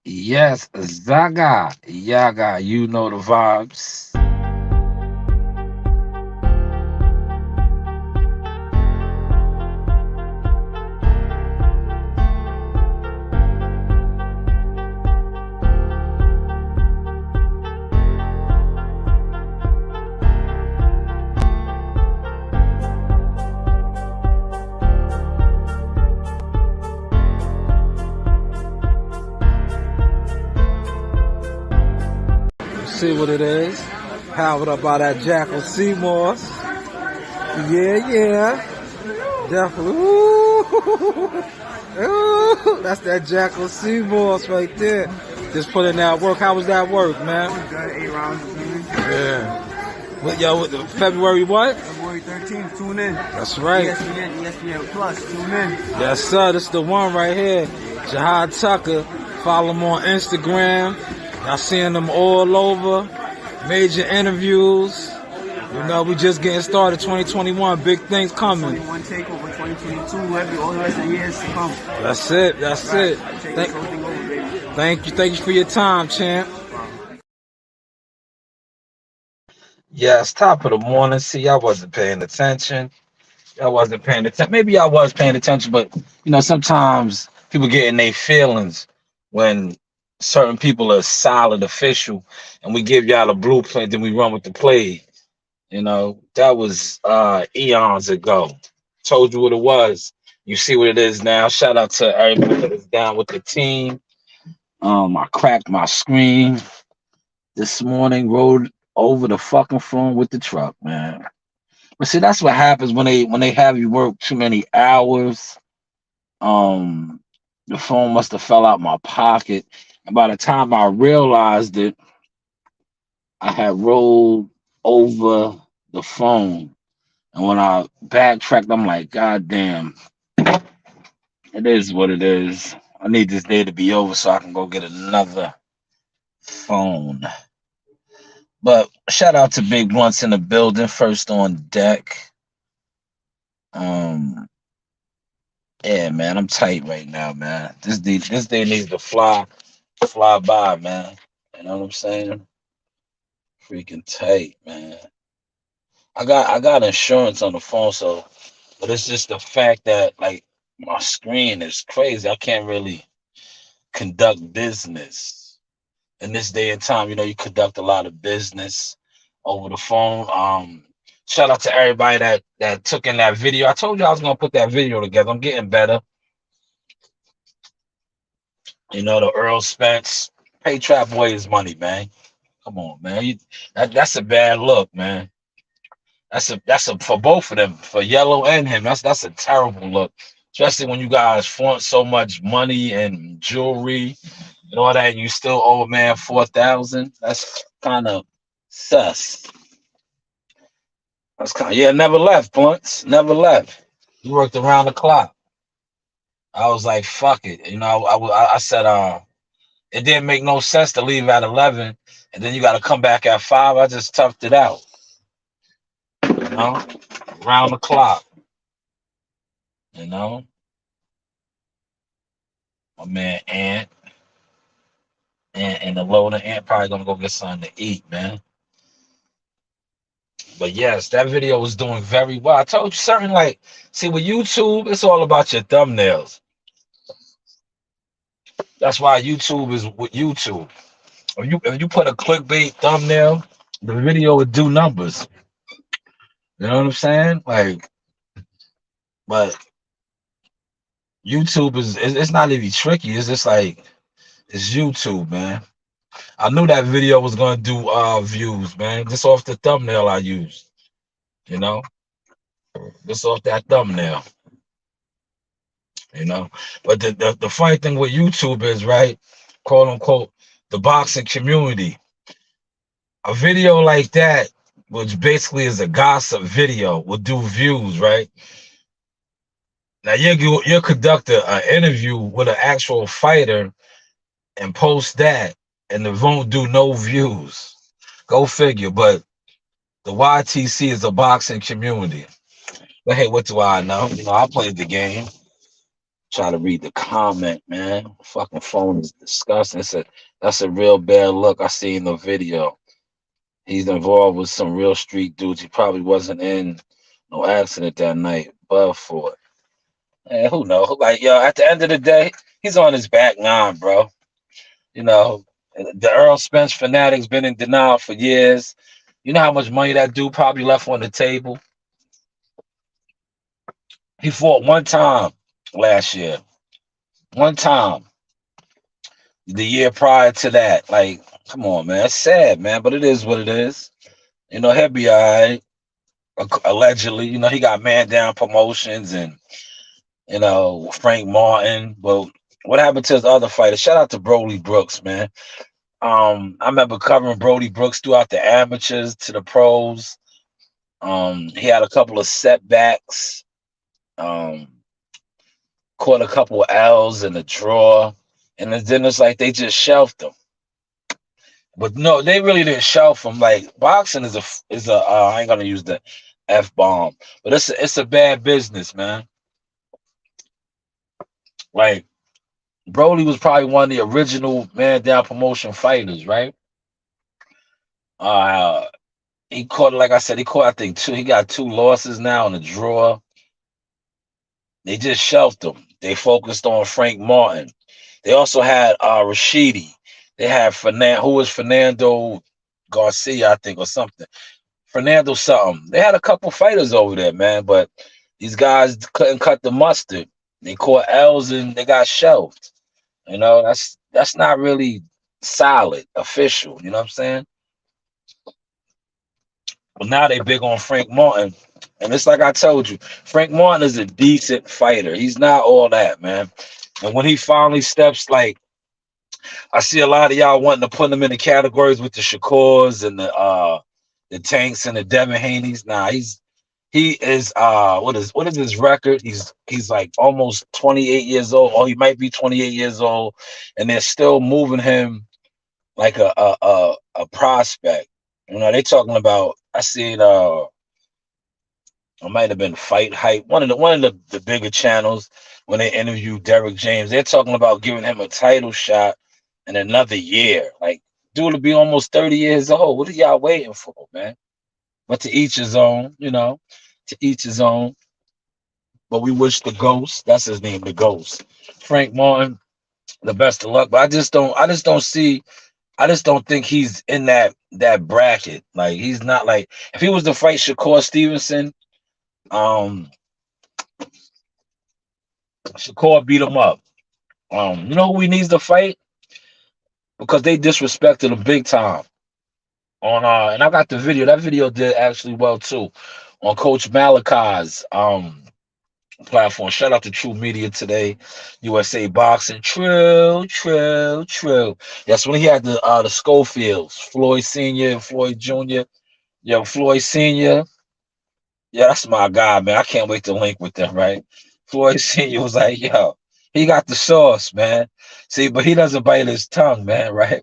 Yes, Zaga, Yaga, you know the vibes. See what it is. Powered up by that Jackal Seamoss. Yeah. Definitely. Ooh. Ooh. That's that Jackal Seamoss right there. Just put in that work. How was that work, man? Good, 8 rounds. Yeah. With February what? February 13th, tune in. That's right. ESPN Plus, tune in. Yes, sir. This is the one right here. Jihad Tucker. Follow him on Instagram. Y'all seeing them all over. Major interviews. You know, we just getting started. 2021. Big things coming. 21 takeover, 2022, all the rest of the years to come. That's it. Thank you for your time, champ. Yes, top of the morning. See, I wasn't paying attention. Maybe I was paying attention, but sometimes people get in their feelings when certain people are solid official and we give y'all a blueprint, then we run with the play. That was eons ago. Told you what it was. You see what it is now. Shout out to everybody that is down with the team. I cracked my screen this morning, rode over the fucking phone with the truck, man. But see, that's what happens when they have you work too many hours. The phone must have fell out my pocket, and by the time I realized it, I had rolled over the phone. And when I backtracked, I'm like, God damn, it is what it is. I need this day to be over so I can go get another phone. But shout out to Big Blunts in the building, first on deck. Yeah, man, I'm tight right now, man. This day needs to fly by, man. You know what I'm saying? Freaking tight, man. I got insurance on the phone, but it's just the fact that like my screen is crazy. I can't really conduct business in this day and time. You conduct a lot of business over the phone. Shout out to everybody that took in that video. I told you I was gonna put that video together. I'm getting better. The Earl Spence pay Trap Boys money, man. Come on, man. That's a bad look, man. That's a for both of them, for Yellow and him. That's a terrible look, especially when you guys flaunt so much money and jewelry and all that, and you still owe a man 4,000. That's kind of sus. Never left, Blunts. Never left. You worked around the clock. I was like, fuck it. I said, it didn't make no sense to leave at 11, and then you got to come back at 5. I just toughed it out. Around the clock. My man Ant and the loader Ant probably gonna go get something to eat, man. But yes, that video was doing very well. I told you certain see with YouTube, it's all about your thumbnails. That's why YouTube is with YouTube. If you put a clickbait thumbnail, the video would do numbers. You know what I'm saying? But YouTube it's not even tricky. It's just it's YouTube, man. I knew that video was gonna do views, man. Just off the thumbnail I used. Just off that thumbnail. But the funny thing with YouTube is, right, quote unquote, the boxing community. A video like that, which basically is a gossip video, will do views, right? Now you'll conduct an interview with an actual fighter and post that, and it won't do no views. Go figure. But the YTC is a boxing community. But hey, what do I know? I played the game. Try to read the comment, man. Fucking phone is disgusting. That's a real bad look. I see in the video. He's involved with some real street dudes. He probably wasn't in no accident that night, but for it. Who knows? Like, yo, at the end of the day, he's on his back nine, bro. You know, the Earl Spence fanatic's been in denial for years. You know how much money that dude probably left on the table? He fought one time last year. One time. The year prior to that. Like, come on, man. It's sad, man, but it is what it is. You know, he'll be all right. Allegedly, you know, he got man down promotions and, you know, Frank Martin. But what happened to his other fighters? Shout out to Brody Brooks, man. I remember covering Brody Brooks throughout the amateurs to the pros. He had a couple of setbacks. Um, Caught a couple of L's in the draw, and then it's like they just shelved him. But no, they really didn't shelf him. Like boxing is a I ain't gonna use the F bomb, but it's a bad business, man. Like Brody was probably one of the original man down promotion fighters, right? Uh, he caught, like I said, he caught I think two. He got two losses now in the draw. They just shelved him. They focused on Frank Martin. They also had Rashidi. They had who was Fernando Garcia, I think, or something. Fernando something. They had a couple fighters over there, man, but these guys couldn't cut the mustard. They caught L's and they got shelved. You know, that's not really solid, official. You know what I'm saying? But now they big on Frank Martin. And it's like I told you, Frank Martin is a decent fighter. He's not all that, man. And when he finally steps, like, I see a lot of y'all wanting to put him in the categories with the Shakurs and the Tanks and the Devin Haney's. Nah, he is what is his record? He's like almost 28 years old, or he might be 28 years old, and they're still moving him like a prospect. You know, they talking about, I seen it might have been Fight Hype, one of the bigger channels when they interviewed Derek James. They're talking about giving him a title shot in another year. Like, dude will be almost 30 years old. What are y'all waiting for, man? But to each his own, you know, to each his own. But we wish the Ghost, that's his name, the Ghost, Frank Martin, the best of luck. But I just don't think he's in that bracket. Like, he's not like, if he was to fight Shakur Stevenson, Shakur beat him up. You know who he needs to fight? Because they disrespected him big time. And I got the video. That video did actually well too. On Coach Malachi's platform. Shout out to True Media Today, USA Boxing. True. That's when he had the Schofields, Floyd Sr. and Floyd Jr. Yo, Floyd Sr. Yeah, that's my guy, man. I can't wait to link with them, right? Floyd Sr. was like, yo, he got the sauce, man. See, but he doesn't bite his tongue, man, right?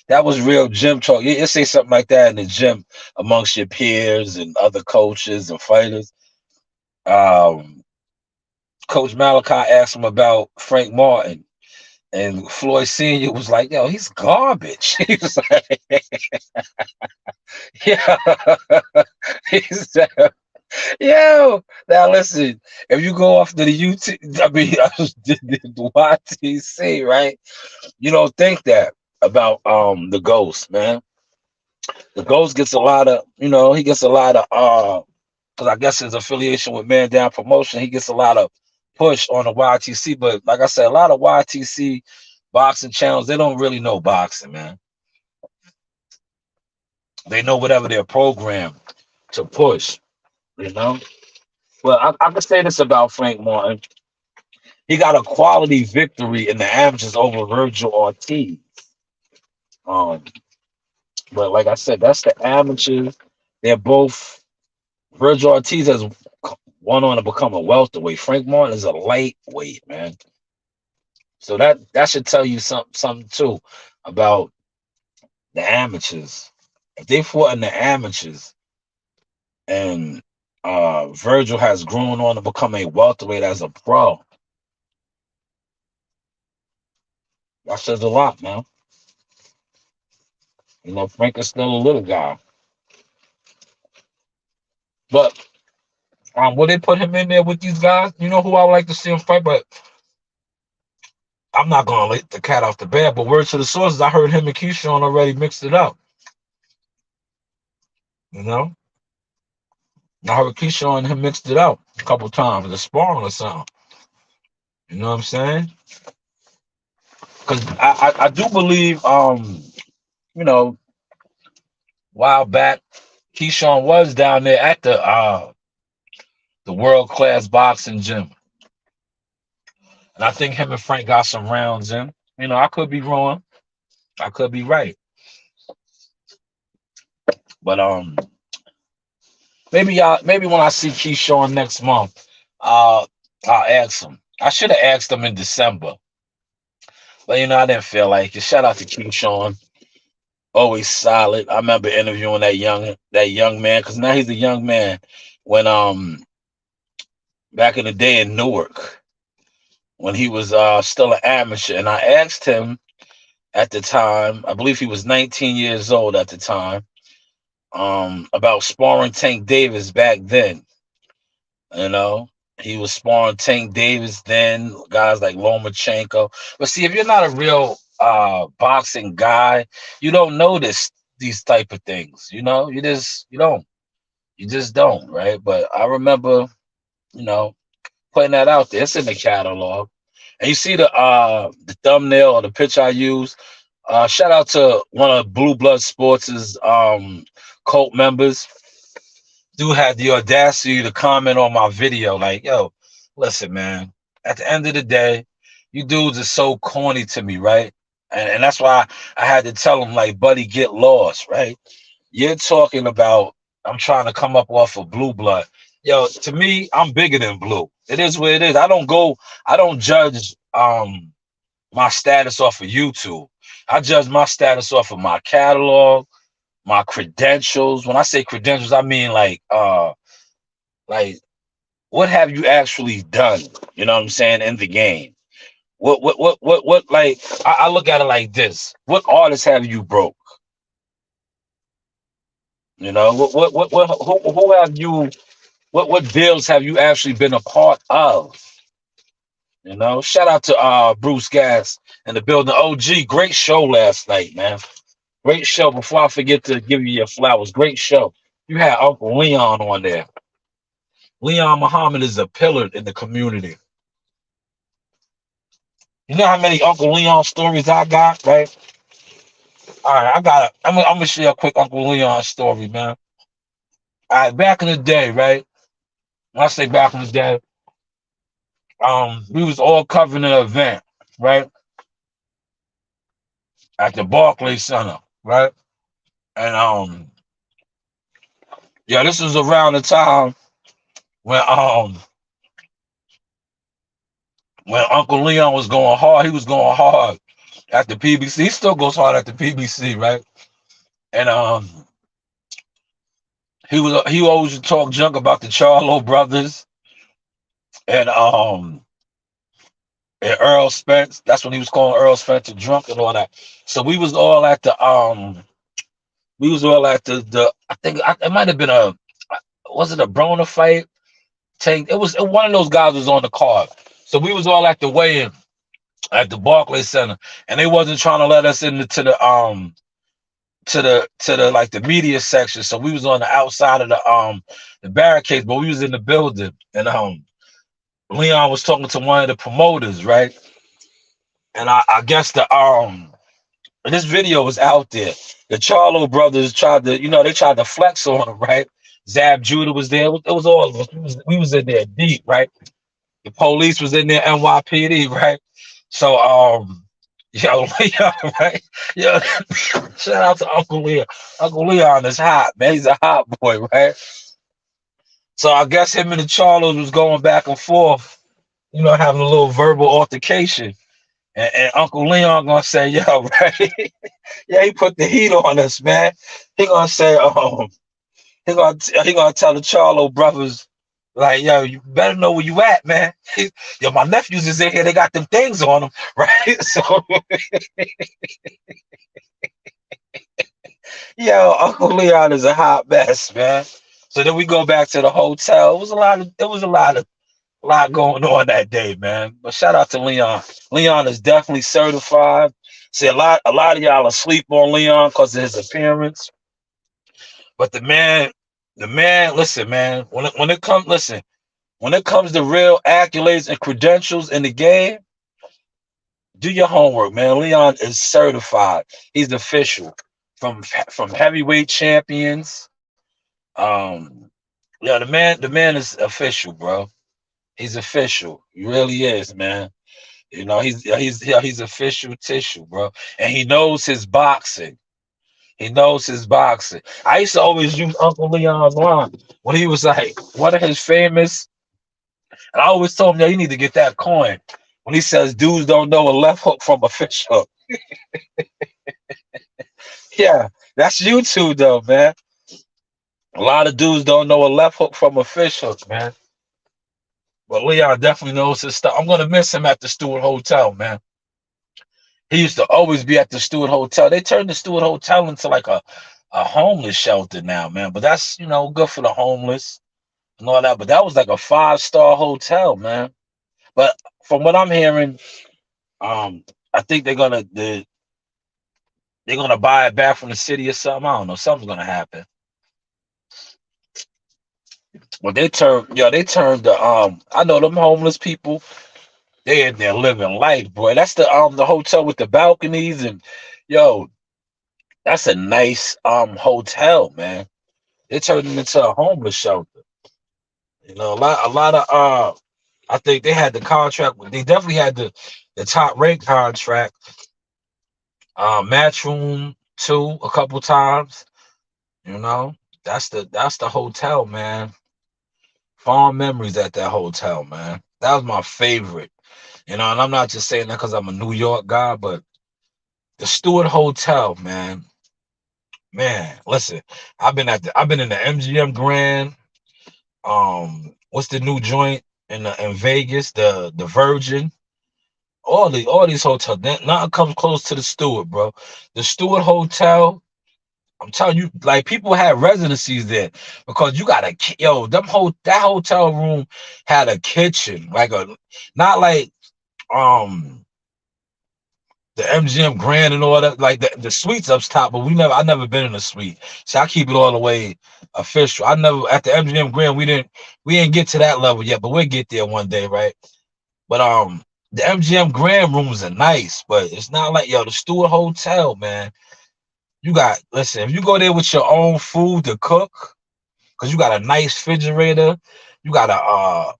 That was real gym talk. You say something like that in the gym amongst your peers and other coaches and fighters. Coach Malachi asked him about Frank Martin, and Floyd Sr. was like, yo, he's garbage. He was like, yeah. He said, yo, now listen, if you go off to the the YTC, right? You don't think that about the Ghost, man. The Ghost gets a lot of, he gets a lot of because I guess his affiliation with Man Down Promotion, he gets a lot of push on the YTC. But like I said, a lot of YTC boxing channels, they don't really know boxing, man. They know whatever their program to push, you know. Well, I can say this about Frank Martin. He got a quality victory in the amateurs over Virgil Ortiz. But like I said, that's the amateurs. They're both. Virgil Ortiz has won on to become a welterweight. Frank Martin is a lightweight, man. So that should tell you something too about the amateurs. If they fought in the amateurs and Virgil has grown on to become a welterweight as a pro, That says a lot, man. You know, Frank is still a little guy. But will they put him in there with these guys? You know who I would like to see him fight, but I'm not gonna let the cat off the bag. But word to the sources, I heard him and Keyshawn already mixed it up. You know, I heard Keyshawn and him mixed it up a couple times, the sparring or something. You know what I'm saying? Because I do believe you know, a while back Keyshawn was down there at the world class boxing gym. And I think him and Frank got some rounds in. You know, I could be wrong. I could be right. But maybe when I see Keyshawn next month, I'll ask him. I should have asked him in December. But you know, I didn't feel like it. Shout out to Keyshawn. Always solid. I remember interviewing that young man, because now he's a young man. When back in the day in Newark, when he was still an amateur, and I asked him at the time, I believe he was 19 years old at the time, about sparring Tank Davis back then. You know, he was sparring Tank Davis then, guys like Lomachenko. But see, if you're not a real boxing guy, you don't notice these type of things. You know, you just don't, right? But I remember, you know, putting that out there. It's in the catalog. And you see the thumbnail or the picture I use. Shout out to one of Blue Blood Sports' cult members. Dude had the audacity to comment on my video, like, yo, listen, man, at the end of the day, you dudes are so corny to me, right? And that's why I had to tell him, like, buddy, get lost, right? You're talking about I'm trying to come up off of Blue Blood. Yo, to me, I'm bigger than Blue. It is what it is. I don't judge my status off of YouTube. I judge my status off of my catalog, my credentials. When I say credentials, I mean like what have you actually done? You know what I'm saying, in the game? What like I look at it like this. What artists have you broke? You know, who have you what deals have you actually been a part of? You know, shout out to Bruce Gas and the building. OG, great show last night, man. Great show. Before I forget to give you your flowers, great show. You had Uncle Leon on there. Leon Muhammad is a pillar in the community. You know how many Uncle Leon stories I got, right? All right, I'm gonna share a quick Uncle Leon story, man. All right, back in the day, right? When I say back in the day, we was all covering an event, right? At the Barclays Center, right? And yeah, this was around the time when Uncle Leon was going hard. He was going hard at the PBC. He still goes hard at the PBC, right? And he always would talk junk about the Charlo brothers and Earl Spence. That's when he was calling Earl Spence a drunk and all that. So we was all at the I think it might have been was it a Broner fight? Tank. It was one of those guys was on the card. So we was all at the weigh-in at the Barclays Center, and they wasn't trying to let us into the like the media section. So we was on the outside of the barricades, but we was in the building, and Leon was talking to one of the promoters, right? And I guess this video was out there. The Charlo brothers tried to flex on him, right? Zab Judah was there. It was all of us. We was in there deep, right? The police was in there, NYPD, right? So yo, Leon, right? Yo, shout out to Uncle Leon. Uncle Leon is hot, man. He's a hot boy, right? So I guess him and the Charlos was going back and forth, you know, having a little verbal altercation. And Uncle Leon gonna say, yo, right? Yeah, he put the heat on us, man. He gonna say, he gonna tell the Charlo brothers, Like, yo, you better know where you at, man. Yo, my nephews is in here. They got them things on them, right? So, yo, Uncle Leon is a hot mess, man. So then we go back to the hotel. It was a lot going on that day, man. But shout out to Leon. Leon is definitely certified. See, a lot of y'all asleep on Leon because of his appearance. But the man, listen, man. When it comes to real accolades and credentials in the game, do your homework, man. Leon is certified. He's official from heavyweight champions. Um, yeah, the man is official, bro. He's official. He really is, man. He's official tissue, bro. And he knows his boxing. He knows his boxing. I used to always use Uncle Leon's line when he was like one of his famous. And I always told him, yo, you need to get that coin. When he says dudes don't know a left hook from a fish hook. Yeah, that's YouTube though, man. A lot of dudes don't know a left hook from a fish hook, man. But Leon definitely knows his stuff. I'm gonna miss him at the Stewart Hotel, man. He used to always be at the Stewart Hotel. They turned the Stewart Hotel into like a homeless shelter now, man. But that's good for the homeless and all that. But that was like a 5-star hotel, man. But from what I'm hearing, I think they're gonna buy it back from the city or something. I don't know. Something's gonna happen. Well, they turned the I know them homeless people. They in there living life, boy. That's the hotel with the balconies and yo, that's a nice hotel, man. They turned it into a homeless shelter. A lot of I think they had the contract. They definitely had the top rank contract. Matchroom too a couple times. You know, that's the hotel, man. Fond memories at that hotel, man. That was my favorite. And I'm not just saying that because I'm a New York guy, but the Stewart Hotel, man. Man, listen, I've been in the MGM Grand. What's the new joint in Vegas? The Virgin. All these hotels. Nothing comes close to the Stewart, bro. The Stewart Hotel. I'm telling you, like people had residencies there because you got that hotel room had a kitchen, like not like um the MGM Grand and all that, like the suites up top, but I never been in a suite. So I keep it all the way official. I never at the MGM Grand we didn't get to that level yet, but we'll get there one day, right? But the MGM Grand rooms are nice, but it's not like the Stewart Hotel, man. Listen, if you go there with your own food to cook, because you got a nice refrigerator, you got a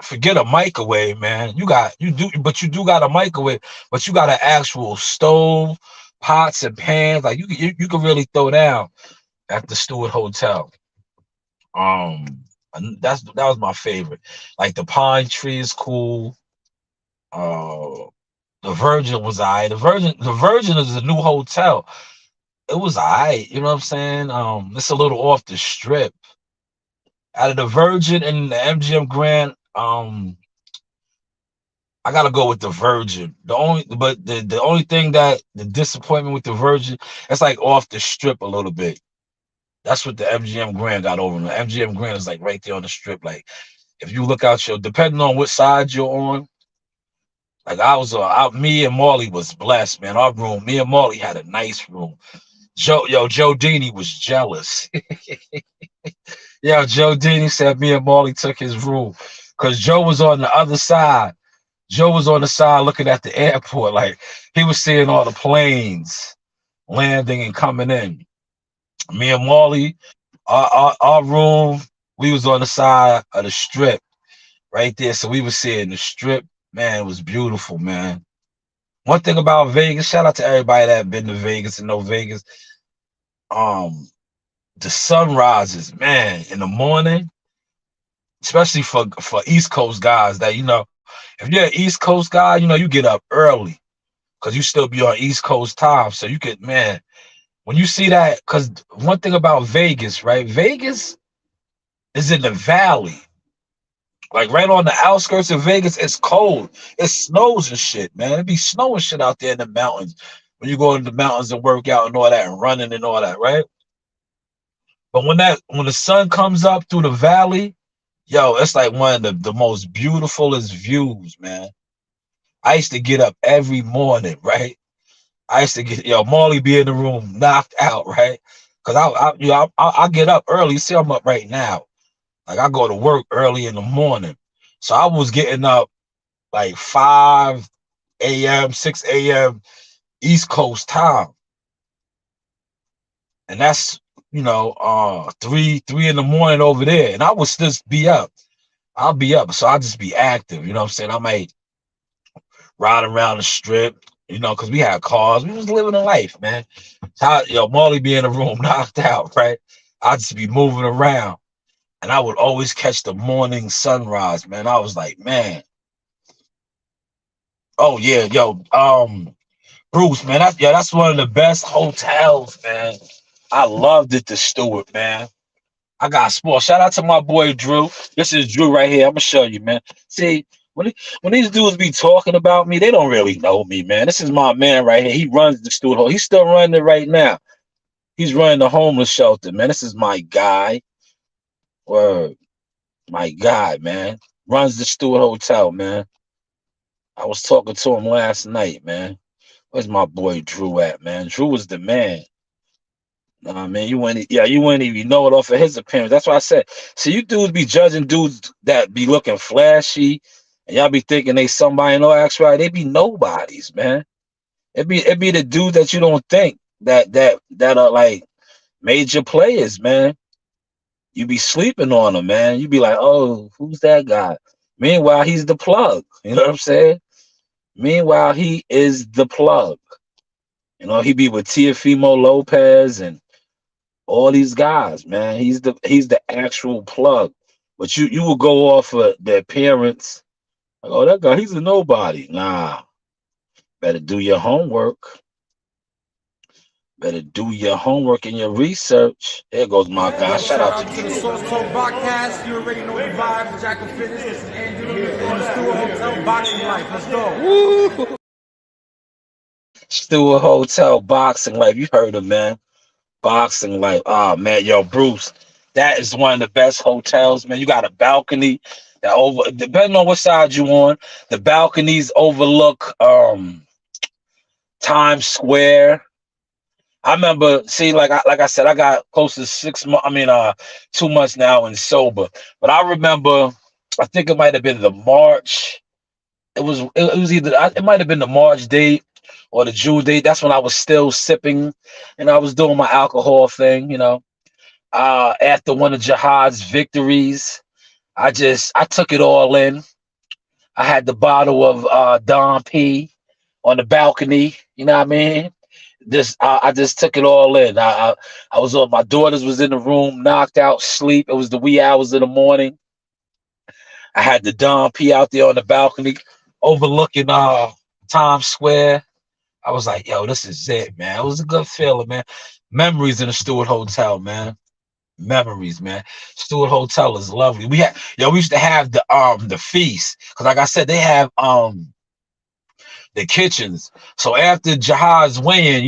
forget a microwave, man. You do got a microwave, but you got an actual stove, pots and pans. Like you can really throw down at the Stewart Hotel. And that was my favorite. Like the pine tree is cool. Uh, the Virgin was alright. The Virgin is a new hotel. It was alright. You know what I'm saying? It's a little off the strip. Out of the Virgin and the MGM Grand, I gotta go with the Virgin. The only thing that the disappointment with the Virgin, it's like off the strip a little bit. That's what the MGM Grand got over. The MGM Grand is like right there on the strip. Like if you look out depending on what side you're on. Like me and Marley was blessed, man. Our room, me and Marley had a nice room. Joe Dini was jealous. Yeah, Joe Dini said me and Marley took his room because Joe was on the other side. Joe was on the side looking at the airport, like he was seeing all the planes landing and coming in. Me and Marley, our room, we was on the side of the strip right there. So we were seeing the strip. Man, it was beautiful, man. One thing about Vegas, shout out to everybody that been to Vegas and know Vegas. The sunrises, man, in the morning, especially for East Coast guys that, if you're an East Coast guy, you get up early because you still be on East Coast time. So you could, man, when you see that, because one thing about Vegas, right? Vegas is in the valley. Like right on the outskirts of Vegas, it's cold. It snows and shit, man. It be snowing shit out there in the mountains when you go into the mountains and work out and all that and running and all that, right? But when the sun comes up through the valley, yo, it's like one of the most beautifulest views, man. I used to get up every morning, right? I used to get Marley be in the room knocked out, right? Cause I get up early. You see, I'm up right now. Like I go to work early in the morning, so I was getting up like 5 a.m., 6 a.m. East Coast time, and that's 3 in the morning over there, and I would just be up. I'll be up, so I'll just be active. You know what I'm saying? I might ride around the strip, because we had cars. We was living a life, man. So Marley be in the room knocked out, right? I'd just be moving around. And I would always catch the morning sunrise, man. I was like, man. Oh yeah, Bruce, man. That's one of the best hotels, man. I loved it, the Stewart, man. I got spoiled. Shout out to my boy Drew. This is Drew right here. I'm gonna show you, man. See, when these dudes be talking about me, they don't really know me, man. This is my man right here. He runs the Stewart Hotel. He's still running it right now. He's running the homeless shelter, man. This is my guy. Word. My guy, man. Runs the Stewart Hotel, man. I was talking to him last night, man. Where's my boy Drew at, man? Drew was the man. Nah, man, you wouldn't even know it off of his appearance. That's why I said, see, you dudes be judging dudes that be looking flashy, and y'all be thinking they somebody. No, actually, they be nobodies, man. It be the dudes that you don't think that are like major players, man. You be sleeping on them, man. You be like, oh, who's that guy? Meanwhile, he's the plug. You know what I'm saying? Meanwhile, he is the plug. He be with Teofimo Lopez and all these guys, man. He's the actual plug. But you will go off of the appearance. Like, oh, that guy, he's a nobody. Nah. Better do your homework. Better do your homework and your research. There goes my guy. Shout out to the Source Talk podcast. You already know the vibes. Jack and Fitness. This is Andrew on the Stewart Hotel Boxing Life. Let's go. Woo! Stewart Hotel Boxing Life. You heard him, man. Boxing Life. Oh, man. Yo, Bruce, that is one of the best hotels, man. You got a balcony that depending on what side you on, the balconies overlook Times Square. I remember, like I said, I got close to 6 months. 2 months now and sober. But I remember, I think it might have been the March. It was either it might have been the March date or the June date. That's when I was still sipping and I was doing my alcohol thing. After one of Jihad's victories, I took it all in. I had the bottle of Dom P on the balcony. You know what I mean? I just took it all in. I was on. My daughters was in the room, knocked out, sleep. It was the wee hours of the morning. I had the Dom P out there on the balcony, overlooking Times Square. I was like, yo, this is it, man. It was a good feeling, man. Memories in the Stewart Hotel, man. Memories, man. Stewart Hotel is lovely. We used to have the feast because, like I said, they have the kitchens. So after Jihad's win,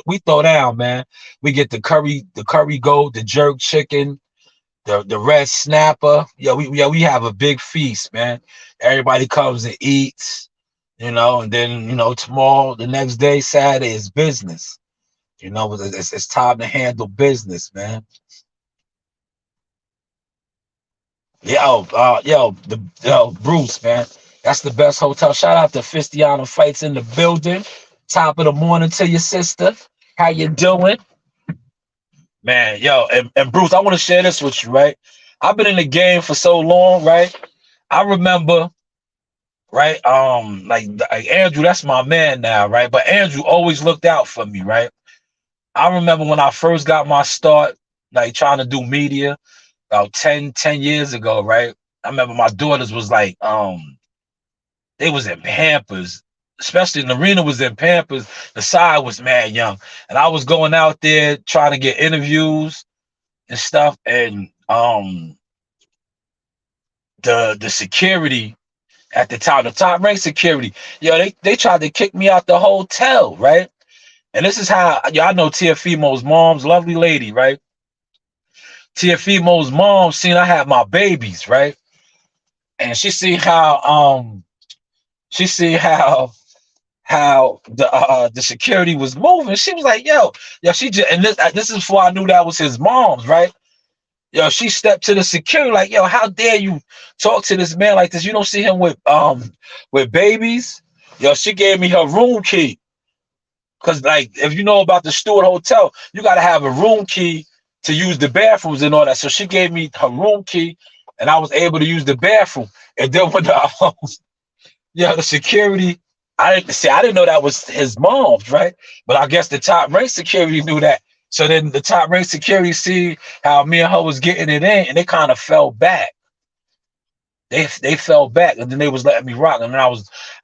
we throw down, man. We get the curry goat, the jerk chicken, the red snapper. We have a big feast, man. Everybody comes and eats, and then tomorrow, the next day, Saturday is business. It's time to handle business, man. Bruce, man. That's the best hotel. Shout out to Fistiana Fights in the building. Top of the morning to your sister. How you doing? Man, and Bruce, I want to share this with you, right? I've been in the game for so long, right? I remember, right? Like Andrew, that's my man now, right? But Andrew always looked out for me, right? I remember when I first got my start, like trying to do media about 10 years ago, right? I remember my daughters was like, they was in Pampers, especially Narina was in Pampers. The side was mad young. And I was going out there trying to get interviews and stuff. And um the security at the top rank security, they tried to kick me out the hotel, right? And this is how y'all know Tiafimo's mom's lovely lady, right? Tiafimo's mom seen I had my babies, right? And she see how the security was moving. She was like, yo, she just, and this is before I knew that was his mom's, right? Yo, she stepped to the security like, yo, how dare you talk to this man like this? You don't see him with babies. Yo, she gave me her room key. Cause like if you know about the Stewart Hotel, you gotta have a room key to use the bathrooms and all that. So she gave me her room key and I was able to use the bathroom. And then when the security, I didn't know that was his mom's, right? But I guess the top rank security knew that. So then the top rank security see how me and her was getting it in, and they kind of fell back. They fell back, and then they was letting me rock. And then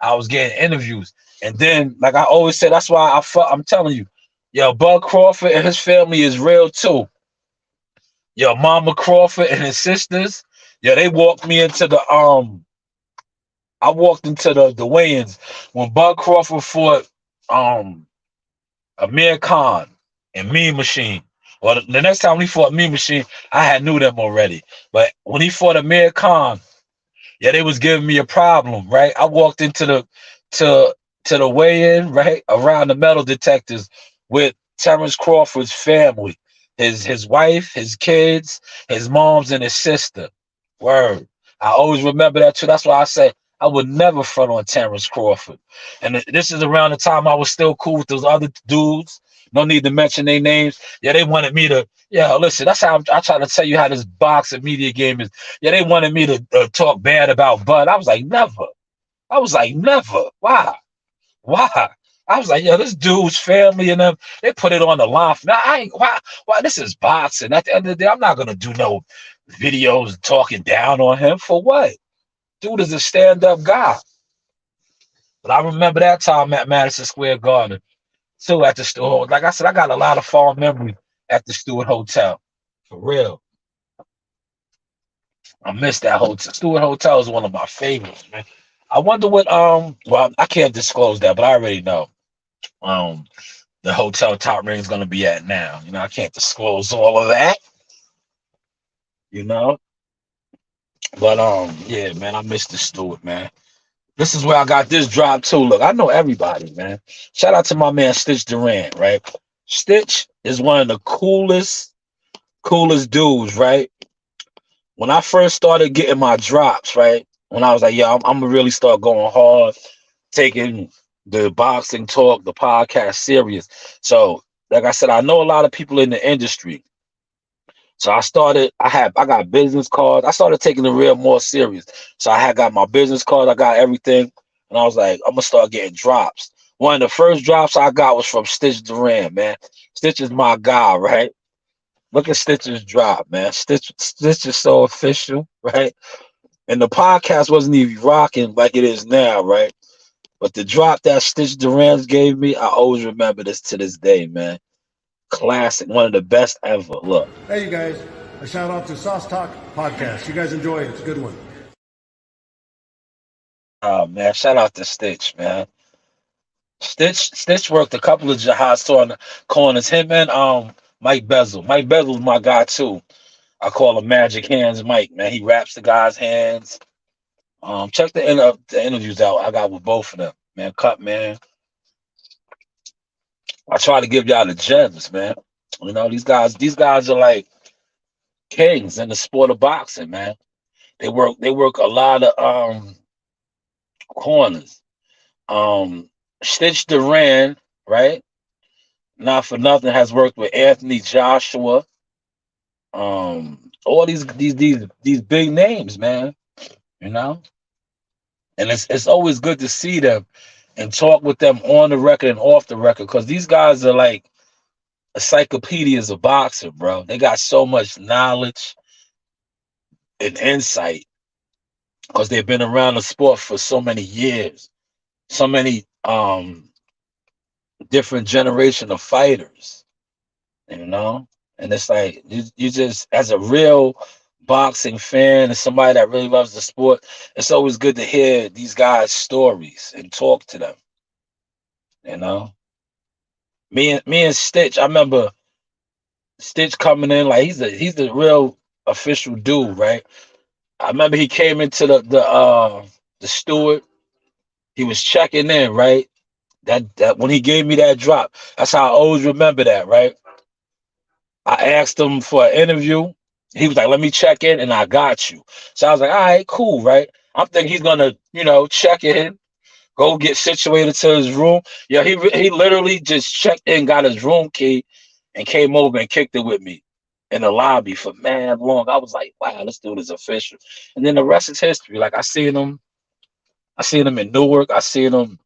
I was getting interviews. And then, like I always said, that's why I'm telling you, yo, Bud Crawford and his family is real too. Yo, Mama Crawford and his sisters, they walked me into I walked into the weigh-ins when Bud Crawford fought Amir Khan and Mean Machine. Well, the next time he fought Mean Machine, I had knew them already. But when he fought Amir Khan, they was giving me a problem, right? I walked into the weigh-in, right, around the metal detectors with Terrence Crawford's family, his wife, his kids, his moms, and his sister. Word. I always remember that too. That's why I say I would never front on Terrence Crawford. And this is around the time I was still cool with those other dudes. No need to mention their names. They wanted me to, listen, that's how I try to tell you how this boxing media game is. They wanted me to talk bad about Bud. I was like, never. Why? Why? I was like, this dude's family and them, they put it on the line. Now, why? This is boxing. At the end of the day, I'm not going to do no videos talking down on him. For what? Dude is a stand-up guy. But I remember that time at Madison Square Garden, too, at the Stewart. Like I said, I got a lot of fond memory at the Stewart Hotel. For real. I miss that hotel. Stewart Hotel is one of my favorites, man. I wonder what, well, I can't disclose that, but I already know the hotel top ring is going to be at now. I can't disclose all of that, But yeah, man, I miss the Stewart, man. This is where I got this drop too. Look, I know everybody, man. Shout out to my man Stitch Durant, right? Stitch is one of the coolest dudes, right? When I first started getting my drops, right? When I was like, I'm gonna really start going hard, taking the boxing talk, the podcast serious. So, like I said, I know a lot of people in the industry. So I got business cards. I started taking the real more serious. So I had got my business card, I got everything. And I was like, I'm gonna start getting drops. One of the first drops I got was from Stitch Durant, man. Stitch is my guy, right? Look at Stitch's drop, man. Stitch is so official, right? And the podcast wasn't even rocking like it is now, right? But the drop that Stitch Durant gave me, I always remember this to this day, man. Classic, one of the best ever. Look. Hey, you guys. A shout out to Sauce Talk Podcast. You guys enjoy it. It's a good one. Oh, man. Shout out to Stitch, man. Stitch worked a couple of Jihad store corners. Him and Mike Bezel. Mike Bezel's my guy, too. I call him Magic Hands Mike, man. He wraps the guy's hands. Check the interviews out I got with both of them, man. Cut, man. I try to give y'all the gems, man. These guys are like kings in the sport of boxing, man. They work a lot of corners. Stitch Durant, right? Not for nothing, has worked with Anthony Joshua. All these big names, man. And it's always good to see them and talk with them on the record and off the record, because these guys are like encyclopedias of boxing, bro. They got so much knowledge and insight because they've been around the sport for so many years, so many different generation of fighters, And it's like you just, as a real boxing fan and somebody that really loves the sport, it's always good to hear these guys' stories and talk to them. You know, me and Stitch. I remember Stitch coming in like he's the real official dude, right? I remember he came into the steward. He was checking in, right? That when he gave me that drop, that's how I always remember that, right? I asked him for an interview. He was like, "Let me check in, and I got you." So I was like, "All right, cool, right?" I'm thinking he's gonna, check in, go get situated to his room. Yeah, he literally just checked in, got his room key, and came over and kicked it with me in the lobby for mad long. I was like, "Wow, this dude is official." And then the rest is history. Like I seen him in Newark. I seen him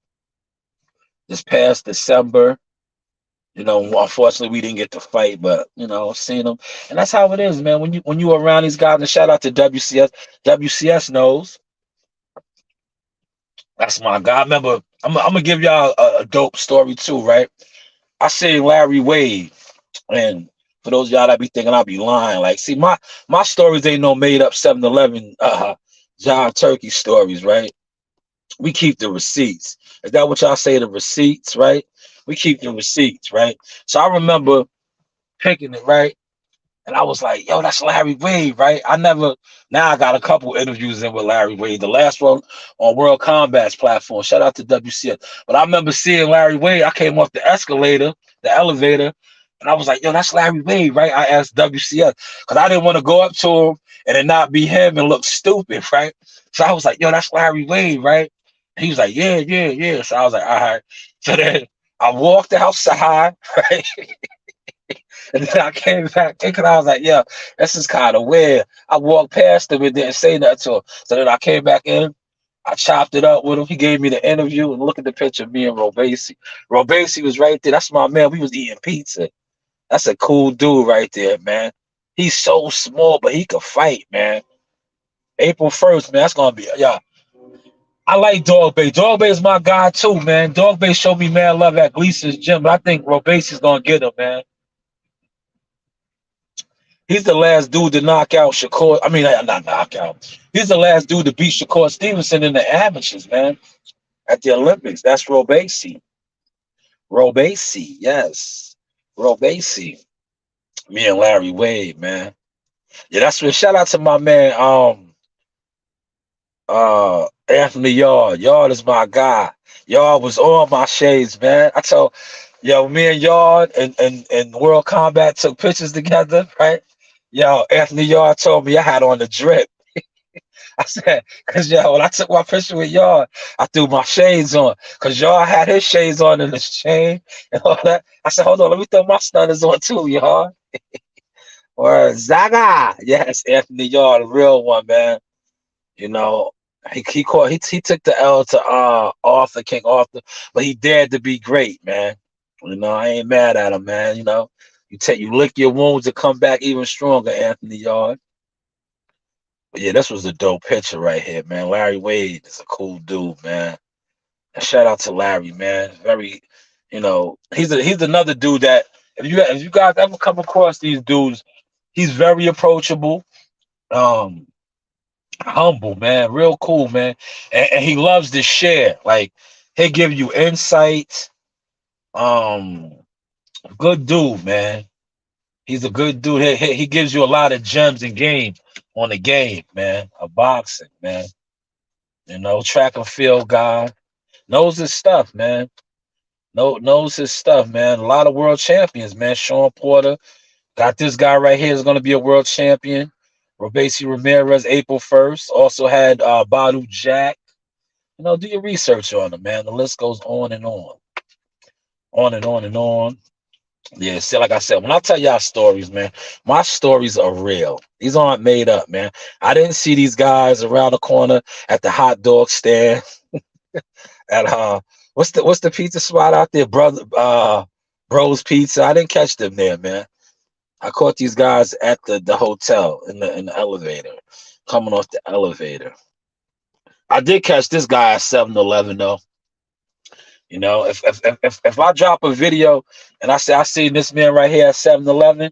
this past December. Unfortunately, we didn't get to fight, but seeing them, and that's how it is, man. When you around these guys, and shout out to WCS. WCS knows that's my guy. I remember, I'm gonna give y'all a dope story too, right? I seen Larry Wade, and for those of y'all that be thinking I'll be lying, like, see, my stories ain't no made up 7-Eleven John Turkey stories, right? We keep the receipts. Is that what y'all say? The receipts, right? We keep the receipts, right? So I remember picking it, right? And I was like, yo, that's Larry Wade, right? Now I got a couple interviews in with Larry Wade. The last one on World Combat's platform. Shout out to WCS. But I remember seeing Larry Wade. I came off the elevator, and I was like, yo, that's Larry Wade, right? I asked WCS because I didn't want to go up to him and it not be him and look stupid, right? So I was like, yo, that's Larry Wade, right? He was like, yeah, yeah, yeah. So I was like, all right. So then I walked outside, right? And then I came back thinking, I was like, yeah, this is kind of weird. I walked past him and didn't say nothing to him. So then I came back in. I chopped it up with him. He gave me the interview, and look at the picture of me and Robesi. Robesi was right there. That's my man. We was eating pizza. That's a cool dude right there, man. He's so small, but he could fight, man. April 1st, man. That's gonna be, yeah. I like Dog Bay. Dog Bay is my guy too, man. Dog Bay showed me mad love at Gleason's gym, but I think Robesi's gonna get him, man. He's the last dude to knock out Shakur. I mean, not knock out. He's the last dude to beat Shakur Stevenson in the amateurs, man, at the Olympics. That's Robesi. Robesi, yes. Robesi. Me and Larry Wade, man. Yeah, that's what. Shout out to my man, Anthony Yard. Yard is my guy. Yard was on my shades, man. I told, yo, me and Yard and World Combat took pictures together, right? Yo, Anthony Yard told me I had on the drip. I said, because when I took my picture with Yard, I threw my shades on. Because Yard had his shades on in his chain and all that. I said, hold on, let me throw my stunners on too, Yard. Or Zaga. Yes, Anthony Yard, the real one, man. He took the L to King Arthur, but he dared to be great, man. I ain't mad at him, man. You lick your wounds and come back even stronger, Anthony Yard. But yeah, this was a dope picture right here, man. Larry Wade is a cool dude, man. And shout out to Larry, man. Very, he's another dude that if you guys ever come across these dudes, he's very approachable, humble, man, real cool, man. And he loves to share. Like, he'll give you insight. Good dude, man. He's a good dude. He gives you a lot of gems and game on the game, man. Of boxing, man. Track and field guy. Knows his stuff, man. Knows his stuff, man. A lot of world champions, man. Sean Porter. Got this guy right here is going to be a world champion. Robesi Ramirez, April 1st. Also had Badu Jack. Do your research on him, man. The list goes on and on. On and on and on. Yeah, see, like I said, when I tell y'all stories, man, my stories are real. These aren't made up, man. I didn't see these guys around the corner at the hot dog stand. At what's the pizza spot out there, Bros Pizza? I didn't catch them there, man. I caught these guys at the hotel in the elevator, coming off the elevator. I did catch this guy at 7-Eleven though. If I drop a video and I say I seen this man right here at 7-Eleven,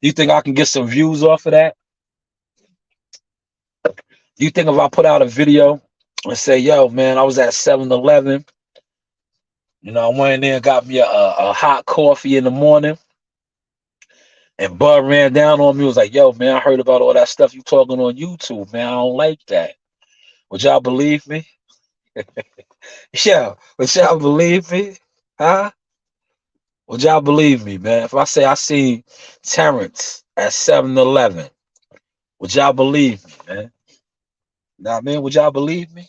You think I can get some views off of that? You think if I put out a video and say, yo, man, I was at 7-Eleven, I went in there and got me a hot coffee in the morning, and Bud ran down on me, was like, yo, man, I heard about all that stuff you talking on YouTube, man. I don't like that. Would y'all believe me? Yeah, would y'all believe me? Huh? Would y'all believe me, man? If I say I seen Terrence at 7-Eleven, would y'all believe me, man? Nah, man, would y'all believe me?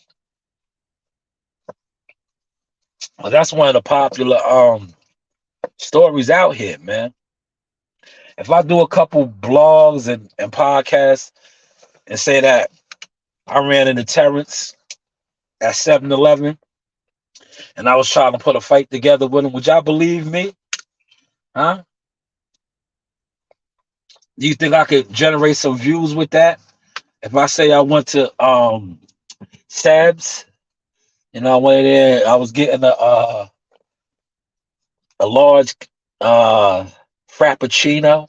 Well, that's one of the popular stories out here, man. If I do a couple blogs and podcasts and say that I ran into Terrence at 7-Eleven and I was trying to put a fight together with him, would y'all believe me? Huh? Do you think I could generate some views with that? If I say I went to Sabs, I went in there, I was getting a large frappuccino,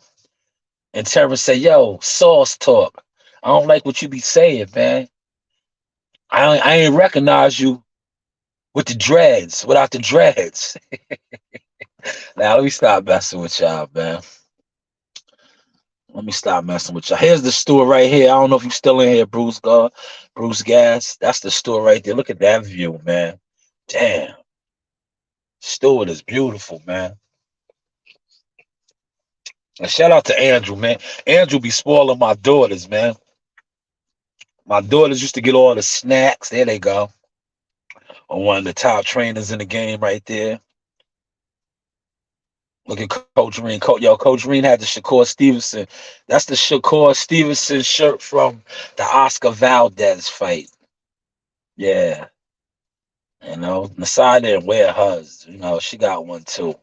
and Terrence say, yo, sauce talk. I don't like what you be saying, man. I ain't recognize you with the dreads, without the dreads. Now let me stop messing with y'all, man. Let me stop messing with y'all. Here's the store right here. I don't know if you're still in here, Bruce Gas. That's the store right there. Look at that view, man. Damn. Stewart is beautiful, man. And shout out to Andrew, man. Andrew be spoiling my daughters, man. My daughters used to get all the snacks. There they go. On one of the top trainers in the game right there. Look at Coach Reen. Coach Reen had the Shakur Stevenson. That's the Shakur Stevenson shirt from the Oscar Valdez fight. Yeah. Nasai didn't wear hers. She got one too.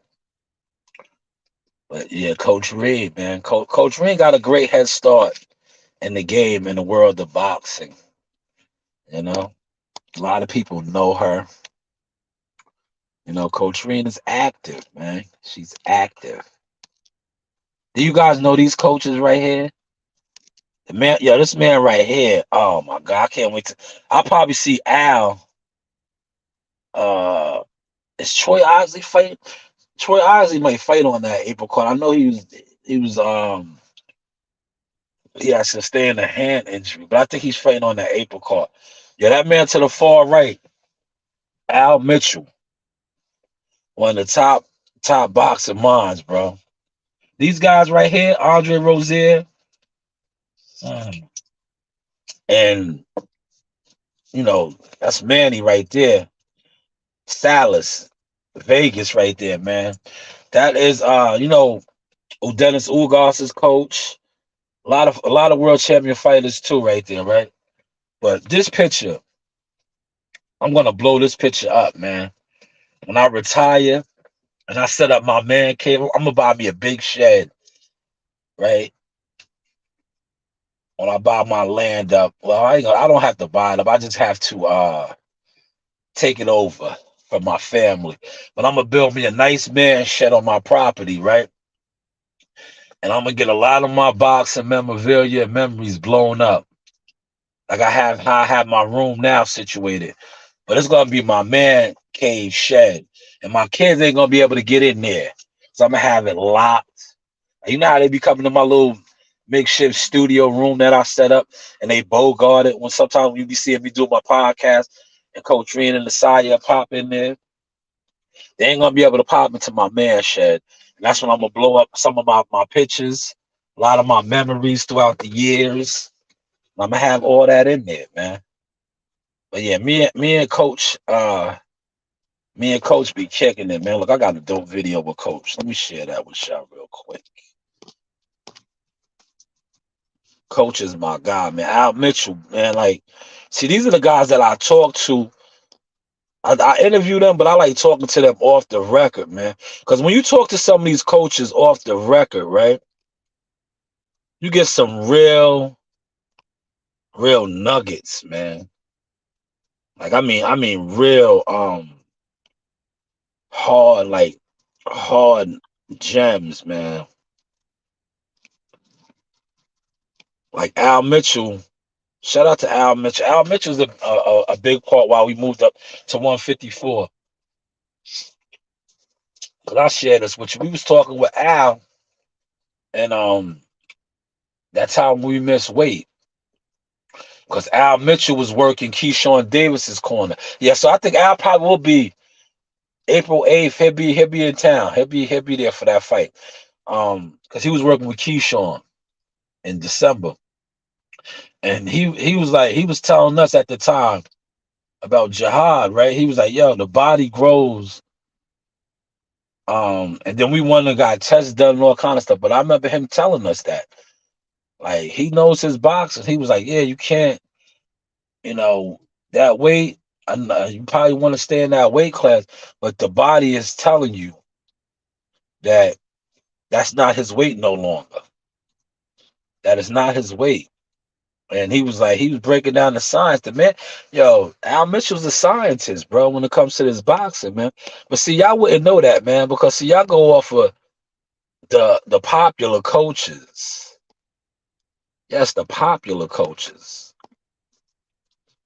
But yeah, Coach Reen, man. Coach Reen got a great head start in the game, in the world of boxing. A lot of people know her. Coach Reen is active, man. She's active. Do you guys know these coaches right here? The man, this man right here. Oh my God, I can't wait I'll probably see Al. Is Troy Osley fighting? Troy Osley might fight on that April card. I know he had sustained a hand injury, but I think he's fighting on that April card. Yeah, that man to the far right, Al Mitchell, one of the top boxing minds, bro. These guys right here, Andre Rozier, and that's Manny right there. Salas, Vegas right there, man. That is Dennis Ugas's coach. A lot of world champion fighters too, right there, right? But this picture, I'm gonna blow this picture up, man. When I retire and I set up my man cave, I'm gonna buy me a big shed, right? When I buy my land up, well, I don't have to buy it up. I just have to take it over for my family. But I'm gonna build me a nice man shed on my property, right? And I'm gonna get a lot of my boxing memorabilia and memories blown up. Like I have my room now situated. But it's gonna be my man cave shed. And my kids ain't gonna be able to get in there. So I'm gonna have it locked. You know how they be coming to my little makeshift studio room that I set up, and they bogart it when sometimes you be seeing me do my podcast and Coach Reen and the Saya pop in there. They ain't gonna be able to pop into my man shed. And that's when I'm gonna blow up some of my pictures, a lot of my memories throughout the years. I'm gonna have all that in there, man. But yeah, me and Coach be checking it, man. Look, I got a dope video with Coach. Let me share that with y'all real quick. Coach is my guy, man. Al Mitchell, man. Like, see, these are the guys that I talk to. I interview them, but I like talking to them off the record, man. Because when you talk to some of these coaches off the record, right, you get some real nuggets, man. Like, I mean real hard gems, man. Like Al Mitchell. Shout out to Al Mitchell. Al Mitchell's a big part while we moved up to 154. Cause I shared this with you. We was talking with Al, and that's how we missed weight. Because Al Mitchell was working Keyshawn Davis's corner. Yeah, so I think Al probably will be April 8th. He'll be in town. He'll be there for that fight. Because he was working with Keyshawn in December. And he was telling us at the time about Jihad, right? He was like, yo, the body grows. And then we went and got tests done and all kind of stuff. But I remember him telling us that. Like, he knows his boxing. He was like, yeah, you can't, that weight, you probably want to stay in that weight class, but the body is telling you that that's not his weight no longer. That is not his weight. And he was breaking down the science. The man, Al Mitchell's a scientist, bro, when it comes to this boxing, man. But see, y'all wouldn't know that, man, because see, y'all go off of the popular coaches. Yes, the popular coaches.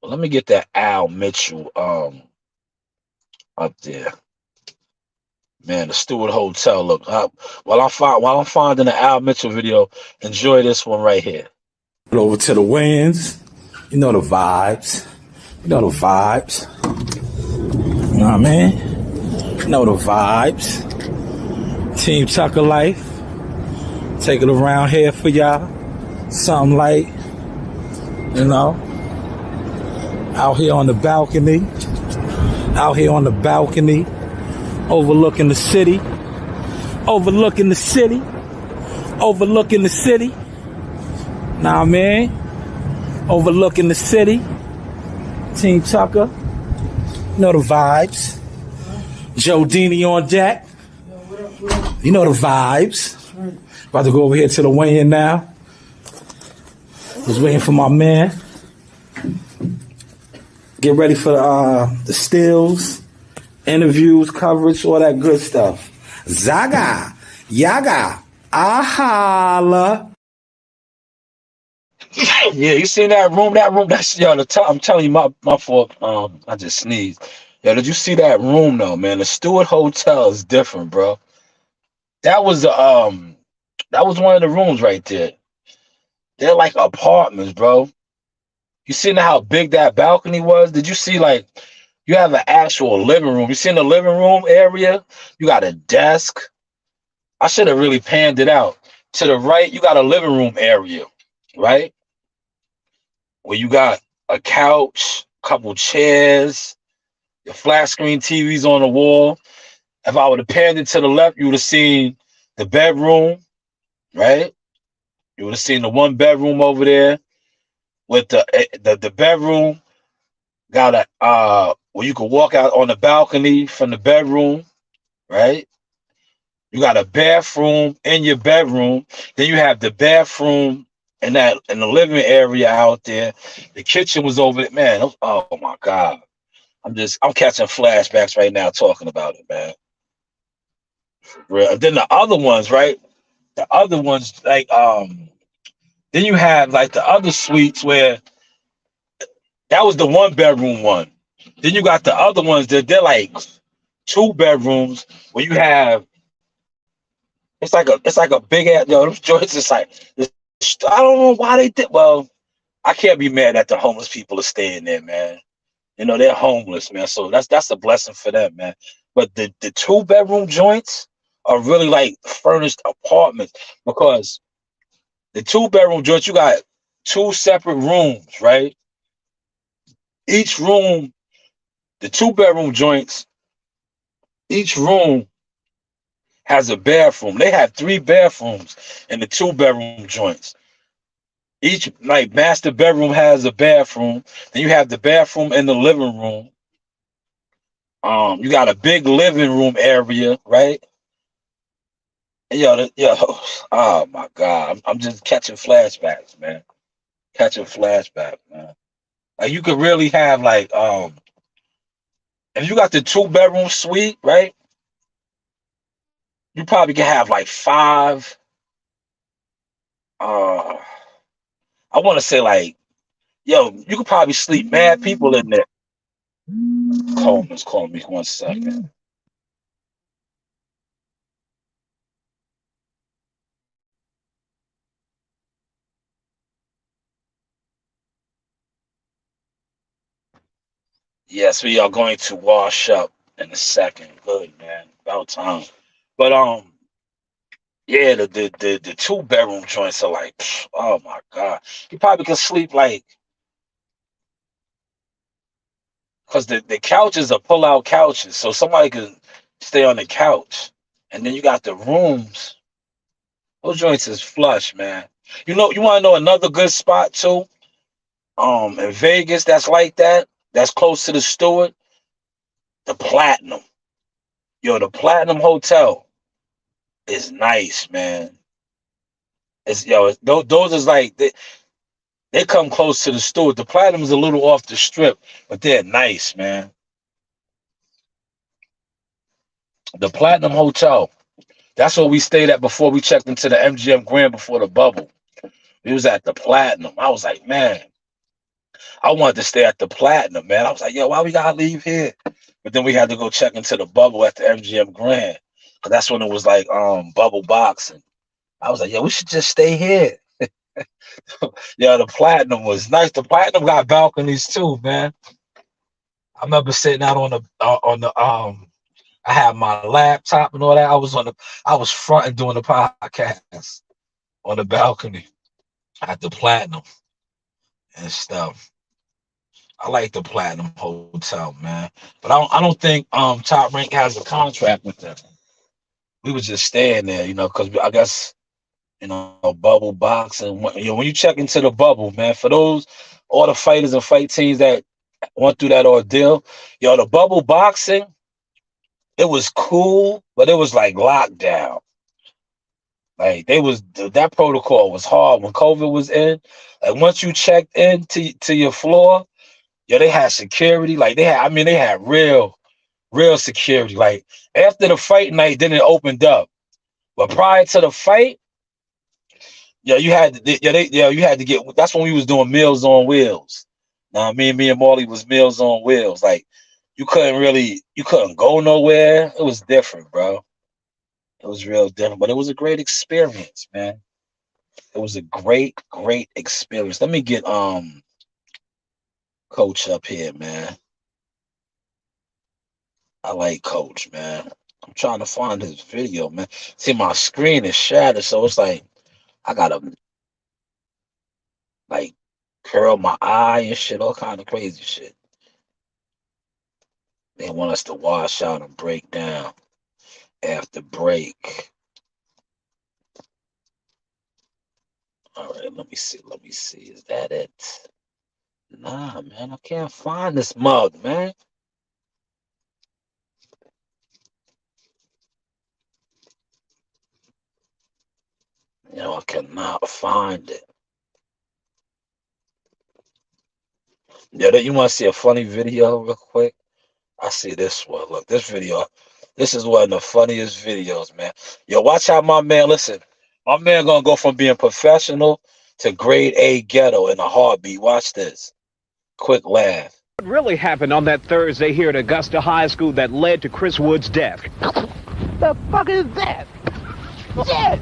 Well, let me get that Al Mitchell up there. Man, the Stewart Hotel. Look, while I'm finding the Al Mitchell video, enjoy this one right here. Over to the weigh-ins. You know the vibes. You know the vibes. You know what I mean? You know the vibes. Team Tucker Life. Take it around here for y'all. Something light. Out here on the balcony. Out here on the balcony. Overlooking the city. Overlooking the city. Overlooking the city. Nah, man. Overlooking the city. Team Tucker. You know the vibes. Joe Dini on deck. You know the vibes. About to go over here to the weigh-in now. Was waiting for my man. Get ready for the stills, interviews, coverage, all that good stuff. Zaga. Yaga. Ahala. Yeah, you seen that room? That's I'm telling you, my fault. I just sneezed. Yo, did you see that room though, man? The Stewart Hotel is different, bro. That was one of the rooms right there. They're like apartments, bro. You seen how big that balcony was? Did you see you have an actual living room? You seen the living room area? You got a desk. I should have really panned it out. To the right, you got a living room area, right? Where you got a couch, a couple chairs, your flat screen TVs on the wall. If I would have panned it to the left, you would have seen the bedroom, right? You would have seen the one bedroom over there with the bedroom got where you could walk out on the balcony from the bedroom, right? You got a bathroom in your bedroom. Then you have the bathroom in the living area out there. The kitchen was over there. Man, oh my God. I'm catching flashbacks right now talking about it, man. For real. And then the other ones, right? The other ones, then you have the other suites where that was the one bedroom one. Then you got the other ones that they're like 2 bedrooms where you have it's like a big ass those joints. It's like I don't know why they did. Well, I can't be mad that the homeless people are staying there, man. They're homeless, man. So that's a blessing for them, man. But the 2 bedroom joints are really furnished apartments because the 2 bedroom joints, you got 2 separate rooms, right? Each room, the 2 bedroom joints, each room has a bathroom. They have 3 bathrooms in the 2 bedroom joints. Each master bedroom has a bathroom. Then you have the bathroom in the living room. You got a big living room area, right? And oh my God, I'm just catching flashbacks, man. Catching flashbacks, man. You could really have if you got the 2 bedroom suite, right? You probably can have 5 I want to say like, yo, you could probably sleep mad people in there. Coleman's calling me 1 second. Yes, we are going to wash up in a second. Good, man. About time. But yeah, the 2 bedroom joints are like, oh my God. You probably could sleep like, because the couches are pull out couches. So somebody could stay on the couch. And then you got the rooms. Those joints is flush, man. You know, you want to know another good spot too? In Vegas that's like that, that's close to the Stewart, the Platinum. Yo, the Platinum Hotel is nice, man. Those is like they come close to the Stewart. The Platinum is a little off the strip, but they're nice, man. The Platinum Hotel. That's where we stayed at before we checked into the MGM Grand before the bubble. We was at the Platinum. I was like, man, I wanted to stay at the Platinum, man. I was like, yo, why we gotta leave here? But then we had to go check into the bubble at the MGM Grand. Cause that's when it was like bubble boxing. I was like, yeah, we should just stay here. Yeah, the Platinum was nice. The Platinum got balconies too, man. I remember sitting out on the I had my laptop and all that. I was fronting doing the podcast on the balcony at the Platinum and stuff. I like the Platinum Hotel, man. But I don't think Top Rank has a contract with them. We was just staying there, you know, because I guess, you know, bubble boxing. You know, when you check into the bubble, man, for all the fighters and fight teams that went through that ordeal, yo, the bubble boxing, it was cool, but it was like lockdown. Like that protocol was hard when COVID was in. Like once you checked in to your floor, yo, they had security. Like they had real security. Like after the fight night, then it opened up. But prior to the fight, yeah, you had to get. That's when we was doing Meals on Wheels. Now me and Molly was Meals on Wheels. Like you couldn't go nowhere. It was different, bro. It was real different, but it was a great experience, man. It was a great experience. Let me get Coach up here, man. I like Coach, man. I'm trying to find his video, man. See, my screen is shattered, so it's like I gotta like curl my eye and shit, all kind of crazy shit. They want us to wash out and break down after break. All right, let me see. Is that it? Nah, man, I can't find this mug, man. You know, I cannot find it. Yeah, you want to see a funny video real quick? I see this one. Look, this video. This is one of the funniest videos, man. Yo, watch out, my man. Listen, my man gonna go from being professional to grade A ghetto in a heartbeat. Watch this. Quick laugh. What really happened on that Thursday here at Augusta High School that led to Chris Wood's death? The fuck is that? Shit!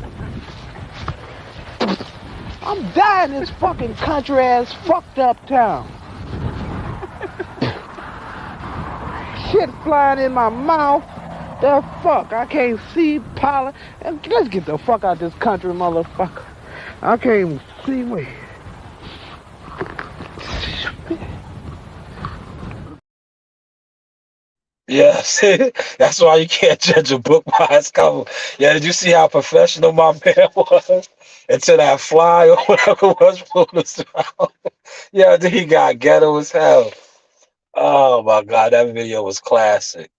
I'm dying in this fucking country ass fucked up town. Shit flying in my mouth. The fuck? I can't see pollen. Let's get the fuck out of this country, motherfucker. I can't even see me. Yes, that's why you can't judge a book by its cover. Yeah, did you see how professional my man was? Until that fly or whatever it was floating around. Yeah, then he got ghetto as hell. Oh my God, that video was classic.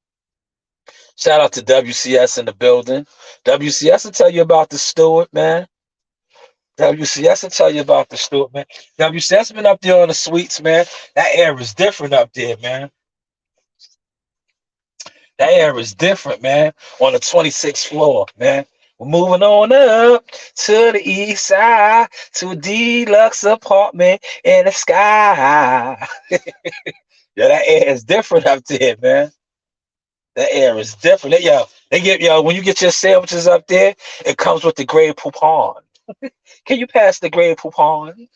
Shout out to WCS in the building. WCS will tell you about the Stewart, man. WCS will tell you about the Stewart, man. WCS been up there on the suites, man. That air is different up there, man. That air is different, man. On the 26th floor, man. We're moving on up to the east side to a deluxe apartment in the sky. Yeah, that air is different up there, man. That air is different. They get when you get your sandwiches up there, it comes with the Grey Poupon. Can you pass the Grey Poupon?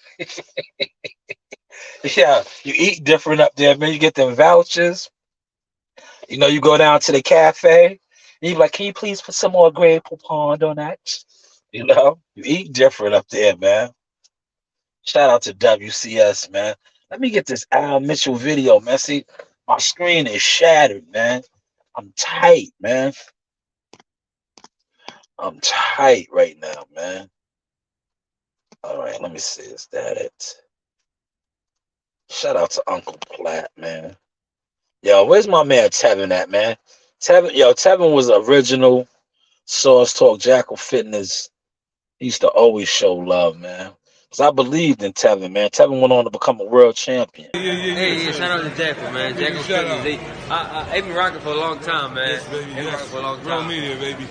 Yeah, you eat different up there, man. You get them vouchers. You go down to the cafe, and you're like, can you please put some more Grey Poupon on that? You eat different up there, man. Shout out to WCS, man. Let me get this Al Mitchell video, man. See, my screen is shattered, man. I'm tight, man. I'm tight right now, man. All right, let me see. Is that it? Shout out to Uncle Platt, man. Yo, where's my man Tevin at, man? Tevin was original Source Talk Jackal Fitness. He used to always show love, man. Because I believed in Tevin, man. Tevin went on to become a world champion. Hey, shout out to Jackal, man. Jackal Fitness. They've been rocking for a long time, man. Yes, baby. They've been rocking for a long time. Real media, baby.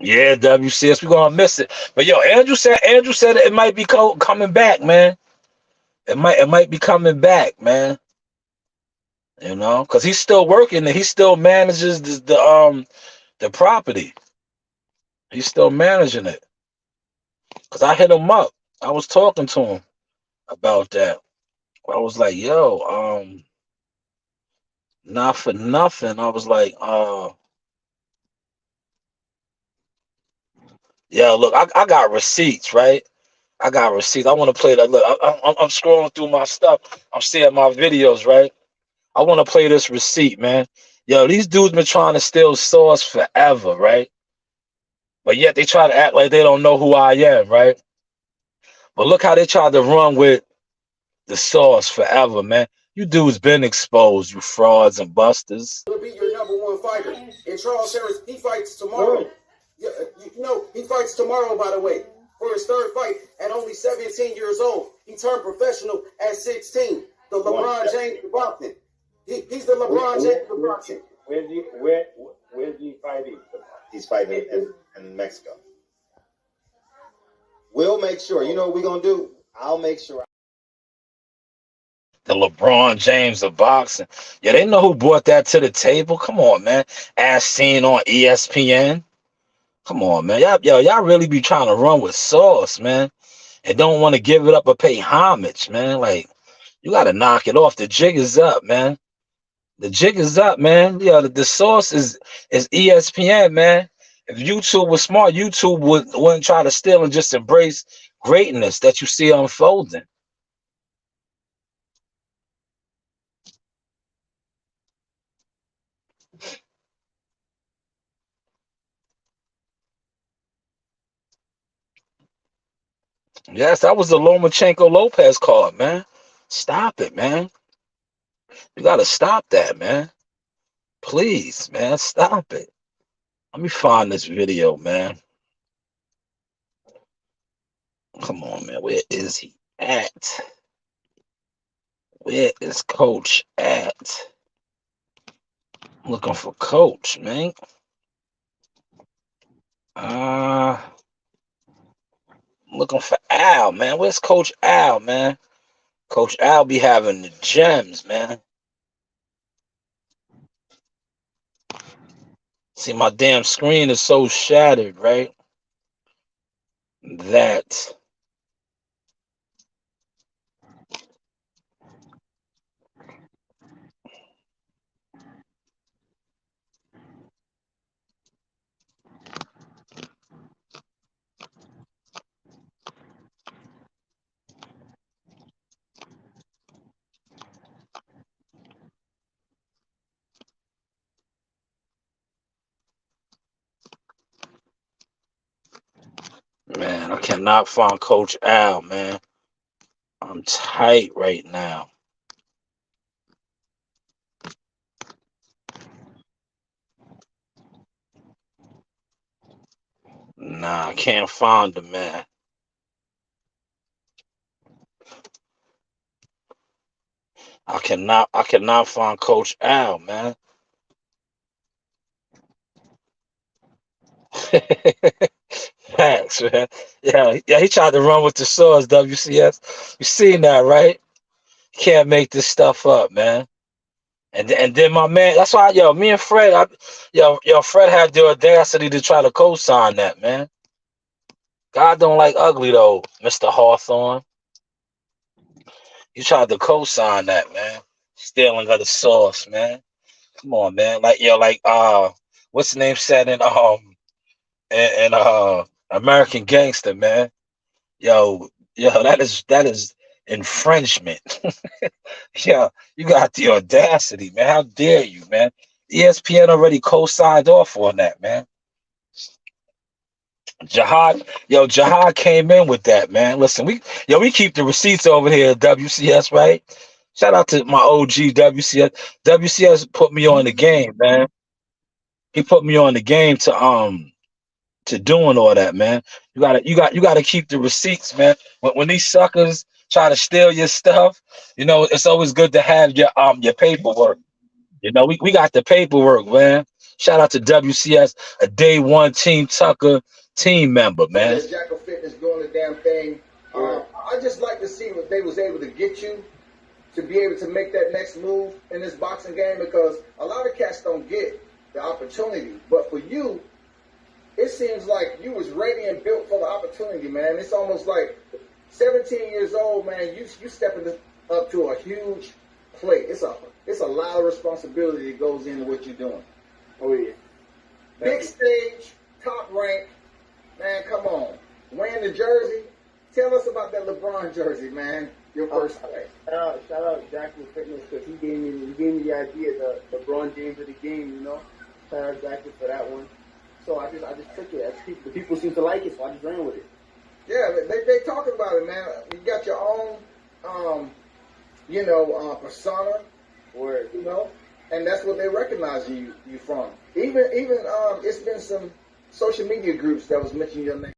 Yeah, WCS, we're gonna miss it. But yo, Andrew said it might be coming back, man. It might be coming back, man. Because he's still working and he still manages the property. He's still managing it. Because I hit him up. I was talking to him about that. I was like, yo, not for nothing. I was like, yeah, look, I got receipts, right? I got receipts. I want to play that. Look, I'm scrolling through my stuff. I'm seeing my videos, right? I want to play this receipt, man. Yo, these dudes been trying to steal Source forever, right? But yet they try to act like they don't know who I am, right? But look how they tried to run with the Source forever, man. You dudes been exposed, you frauds and busters. Will be your number one fighter. And Charles Harris, he fights tomorrow. Yeah, he fights tomorrow, by the way, for his third fight at only 17 years old. He turned professional at 16. The LeBron James of boxing. He's the LeBron James of boxing. Where's he fighting? He's fighting in Mexico. We'll make sure. You know what we're going to do? I'll make sure. The LeBron James of boxing. Yeah, they know who brought that to the table. Come on, man. As seen on ESPN. Come on, man. Y'all really be trying to run with Source, man. And don't want to give it up or pay homage, man. Like, you got to knock it off. The jig is up, man. The jig is up, man. Yeah, the Source is ESPN, man. If YouTube was smart, YouTube wouldn't try to steal and just embrace greatness that you see unfolding. Yes, that was the Lomachenko Lopez card, man. Stop it, man. You got to stop that, man. Please, man, stop it. Let me find this video, man. Come on, man. Where is he at? Where is Coach at? I'm looking for Coach, man. I'm looking for Al, man. Where's Coach Al, man? Coach Al be having the gems, man. See, my damn screen is so shattered, right? That man, I cannot find Coach Al, man. I'm tight right now. Nah, I can't find him, man. I cannot find Coach Al, man. Facts, man. Yeah, he tried to run with the swords, WCS. You seen that, right? Can't make this stuff up, man. And then my man, that's why, me and Fred, Fred had the audacity to try to co-sign that, man. God don't like ugly though, Mr. Hawthorne. You tried to co-sign that, man. Stealing of the sauce, man. Come on, man. What's the name said in American Gangster, man? Yo, that is infringement. Yeah, you got the audacity, man. How dare you, man? ESPN already co-signed off on that, man. Jihad came in with that, man. Listen, we keep the receipts over here at WCS, right? Shout out to my OG WCS. WCS put me on the game, man. He put me on the game to doing all that, man. You gotta keep the receipts, man. When these suckers try to steal your stuff, it's always good to have your paperwork. We got the paperwork, man. Shout out to WCS, a day one Team Tucker team member, man. Jackal Fitness doing the damn thing. I just like to see what they was able to get you to be able to make that next move in this boxing game, because a lot of cats don't get the opportunity. But for you, it seems like you was ready and built for the opportunity, man. It's almost like 17 years old, man. You stepping up to a huge plate. It's a lot of responsibility that goes into what you're doing. Oh yeah. Big stage, top rank, man. Come on, wearing the jersey. Tell us about that LeBron jersey, man. Your first play. Shout out Jackal Fitness, because he gave me the idea, the LeBron James of the game. Shout out Jackal for that one. So I just took it. The people seem to like it, so I just ran with it. Yeah, they talking about it, man. You got your own, persona, Word. and that's what they recognize you from. Even it's been some social media groups that was mentioning your name.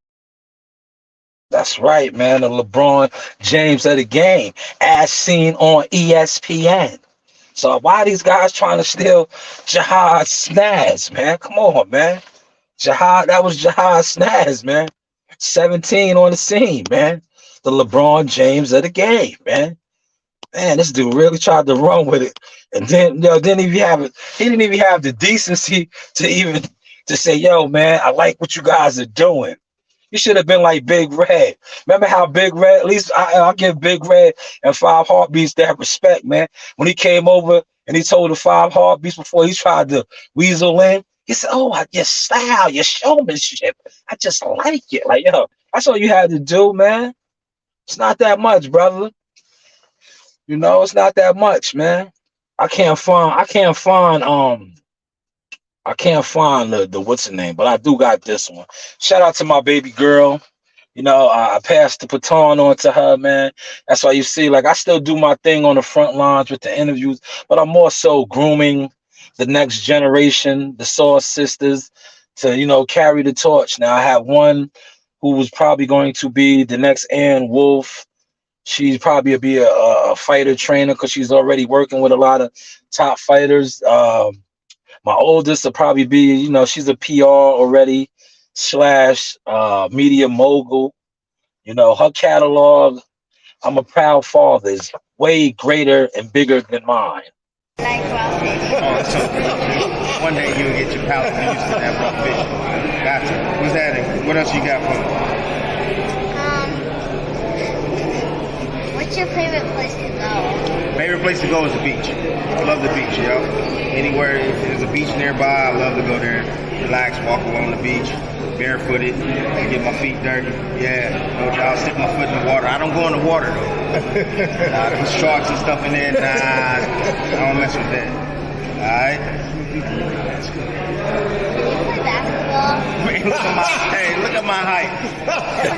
That's right, man. The LeBron James of the game, as seen on ESPN. So why are these guys trying to steal Jihad Snaz, man? Come on, man. That was Jihad Snaz, man. 17 on the scene, man. The LeBron James of the game, man. Man, this dude really tried to run with it. And then, he didn't even have the decency to say, yo, man, I like what you guys are doing. You should have been like Big Red. Remember how Big Red, at least I'll give Big Red and 5 Heartbeats that respect, man. When he came over and he told the 5 Heartbeats before he tried to weasel in, he said, oh, your style, your showmanship, I just like it. Like, that's all you had to do, man. It's not that much, brother. It's not that much, man. I can't find the what's the name, but I do got this one. Shout out to my baby girl. I passed the baton on to her, man. That's why you see, like, I still do my thing on the front lines with the interviews, but I'm more so grooming the next generation, the Sauce sisters, to, carry the torch. Now, I have one who was probably going to be the next Ann Wolf. She's probably be a fighter trainer because she's already working with a lot of top fighters. My oldest will probably be, she's a PR already / media mogul. Her catalog, I'm a proud father, is way greater and bigger than mine. One day you'll get your palate used to that raw fish. Gotcha. What's that? What else you got for me? What's your favorite place to go? Favorite place to go is the beach. I love the beach, yo. Anywhere if there's a beach nearby, I love to go there, relax, walk along the beach, barefooted, get my feet dirty. Yeah, I'll stick my foot in the water. I don't go in the water though. There's sharks and stuff in there. Nah, I don't mess with that. All right. Look at my height.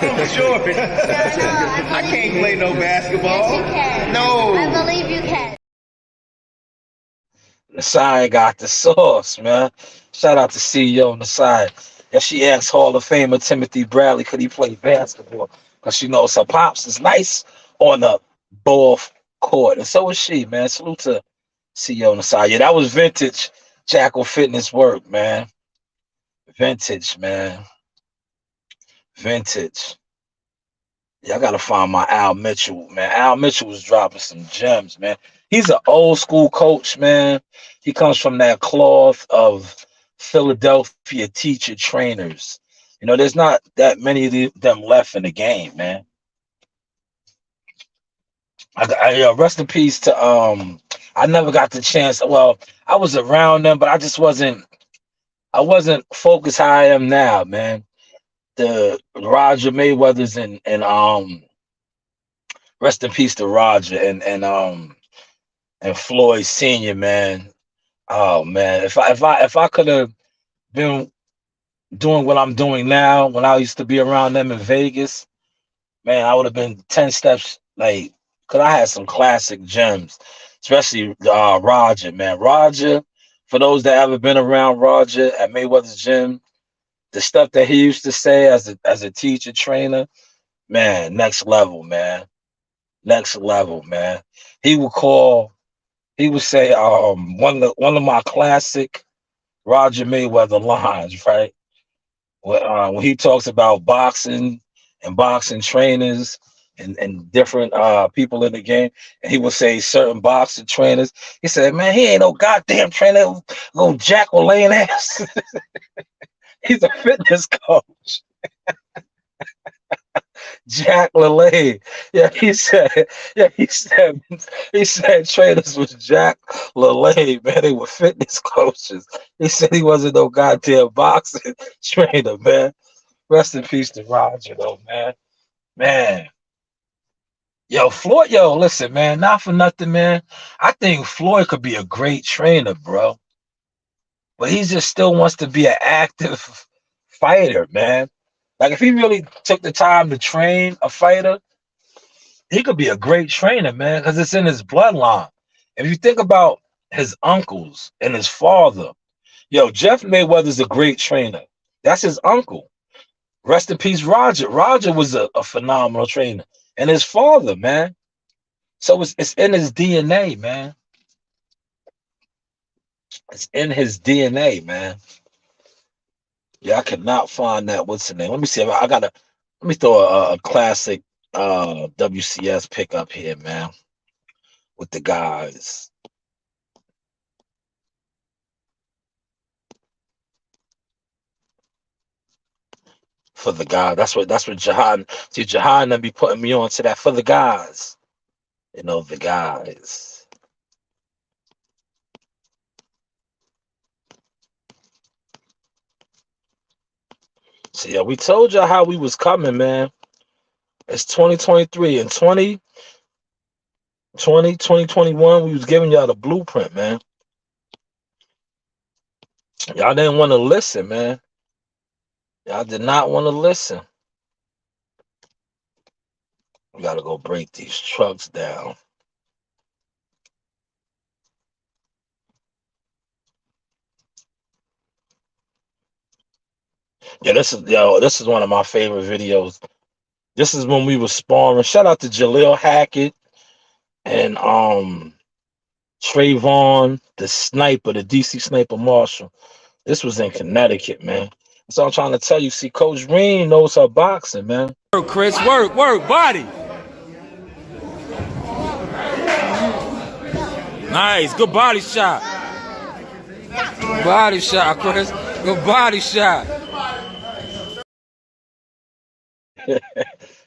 I'm short. I can't play no basketball. Yes, you can. No. I believe you can. Nasai got the sauce, man. Shout out to CEO Nasai. Yeah, she asked Hall of Famer Timothy Bradley could he play basketball, because she knows her pops is nice on the ball court, and so is she, man. Salute to CEO Nasai. Yeah, that was vintage Jackal Fitness work, man. Vintage, man. Vintage. Yeah, I gotta find my Al Mitchell, man. Al Mitchell was dropping some gems, man. He's an old school coach, man. He comes from that cloth of Philadelphia teacher trainers. You know, there's not that many of them left in the game, man. Rest in peace to I never got the chance. Well, I was around them, but I wasn't focused how I am now, man. The Roger Mayweathers and rest in peace to Roger and Floyd Senior, man. Oh man, if I could have been doing what I'm doing now when I used to be around them in Vegas, man, I would have been 10 steps like, because I had some classic gems, especially Roger, man. Roger, for those that ever been around Roger at Mayweather's gym, the stuff that he used to say as a teacher trainer, man, next level, man. Next level, man. He would say one of my classic Roger Mayweather lines, right? When he talks about boxing and boxing trainers and different people in the game, and he would say certain boxing trainers, he said, man, he ain't no goddamn trainer, no Jack LaLanne ass. He's a fitness coach. Jack LaLanne. Yeah, he said trainers was Jack LaLanne, man. They were fitness coaches. He said he wasn't no goddamn boxing trainer, man. Rest in peace to Roger, though, man. Man. Yo, Floyd, listen, man, not for nothing, man. I think Floyd could be a great trainer, bro. But he just still wants to be an active fighter, man. Like if he really took the time to train a fighter, he could be a great trainer, man, because it's in his bloodline. If you think about his uncles and his father, Jeff Mayweather's a great trainer. That's his uncle. Rest in peace, Roger. Roger was a phenomenal trainer. And his father, man. So it's in his DNA, man. It's in his DNA, man. Yeah, I cannot find that. What's the name? Let me see. Let me throw a classic WCS pick up here, man, with the guys. For the guy. That's what Jahan. See, Jahan and be putting me on to that for the guys. You know, the guys. So yeah, we told y'all how we was coming, man. It's 2023 and 2021, we was giving y'all the blueprint, man. Y'all didn't want to listen, man. Y'all did not want to listen. We gotta go break these trucks down. Yeah, this is one of my favorite videos. This is when we were sparring. Shout out to Jaleel Hackett and Trayvon, the sniper, the DC sniper Marshall. This was in Connecticut, man. So I'm trying to tell you, see, Coach Green knows her boxing, man. Work, Chris, work, body. Nice, good body shot. Body shot, Chris. Good body shot.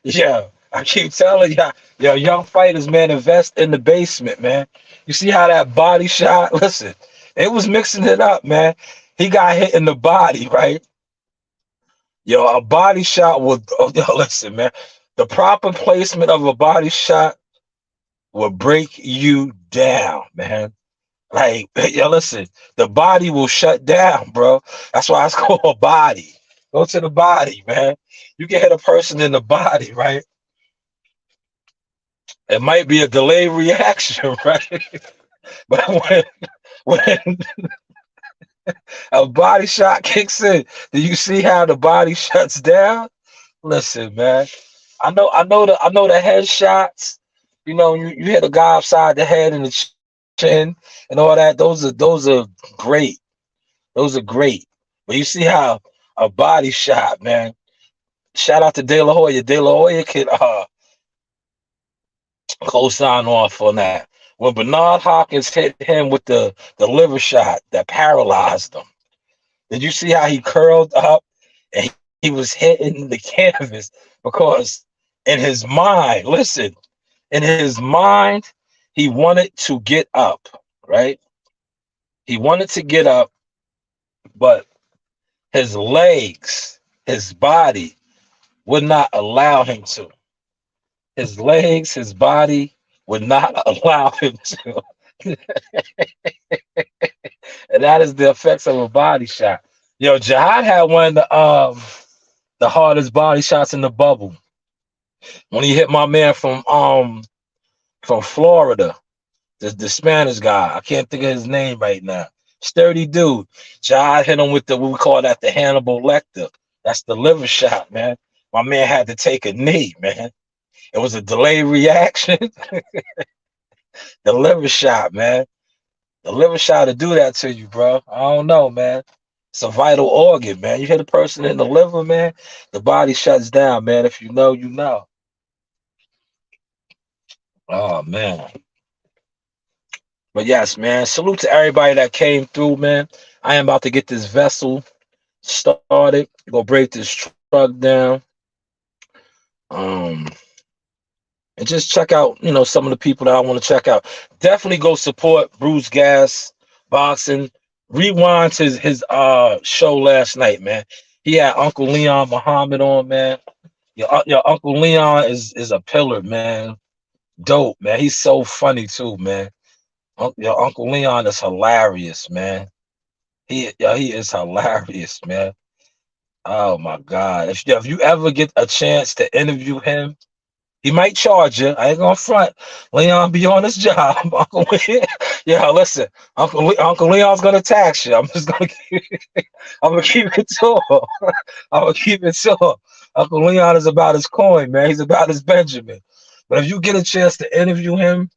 Yeah, I keep telling y'all, young fighters, man, invest in the basement, man. You see how that body shot? Listen, it was mixing it up, man. He got hit in the body, right? A body shot would, listen, man. The proper placement of a body shot will break you down, man. Like, listen, the body will shut down, bro. That's why it's called a body. Go to the body, man. You can hit a person in the body, right? It might be a delayed reaction, right? But when a body shot kicks in, do you see how the body shuts down? Listen, man. I know the headshots. You hit a guy upside the head and the chin and all that. Those are great. Those are great. But you see how a body shot, man. Shout out to De La Hoya. De La Hoya could co-sign off on that. When Bernard Hopkins hit him with the liver shot that paralyzed him, did you see how he curled up and he was hitting the canvas? Because in his mind, listen, in his mind, he wanted to get up, right? He wanted to get up, but his legs, his body would not allow him to. His legs, his body would not allow him to. And that is the effects of a body shot. Yo, Jihad had one of the hardest body shots in the bubble when he hit my man from Florida, the Spanish guy. I can't think of his name right now. Sturdy dude. Jihad hit him with what we call that the Hannibal Lecter. That's the liver shot, man. My man had to take a knee, man. It was a delayed reaction. The liver shot, man. The liver shot to do that to you, bro. I don't know, man. It's a vital organ, man. You hit a person in the liver, man, the body shuts down, man. If you know, you know. Oh, man. But yes, man, salute to everybody that came through, man. I am about to get this vessel started. Go break this truck down. And just check out, some of the people that I want to check out. Definitely go support Bruce Gas Boxing. Rewind his show last night, man. He had Uncle Leon Muhammad on, man. Your Uncle Leon is a pillar, man. Dope, man. He's so funny too, man. Your Uncle Leon is hilarious, man. He is hilarious, man. Oh my God. If you ever get a chance to interview him, he might charge you. I ain't gonna front. Leon be on his job. Uncle Leon. Yeah, listen. Uncle Leon's gonna tax you. I'm gonna keep it to him. I'm gonna keep it to him. Uncle Leon is about his coin, man. He's about his Benjamin. But if you get a chance to interview him,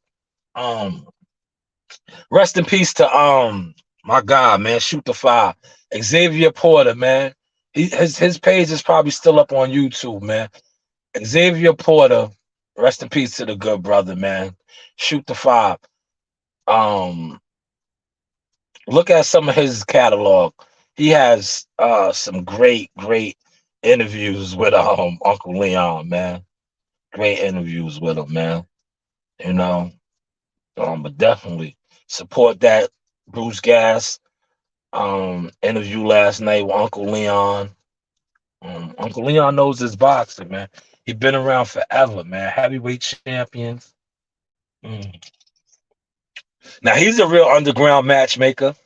rest in peace to my God, man. Shoot the fire. Xavier Porter, man. His page is probably still up on YouTube, man. Xavier Porter, rest in peace to the good brother, man. Shoot the fire. Look at some of his catalog. He has some great interviews with Uncle Leon, man. Great interviews with him, man. But definitely support that Bruce Gas interview last night with Uncle Leon. Uncle Leon knows his boxing, man. He been around forever, man. Heavyweight champions. Now he's a real underground matchmaker.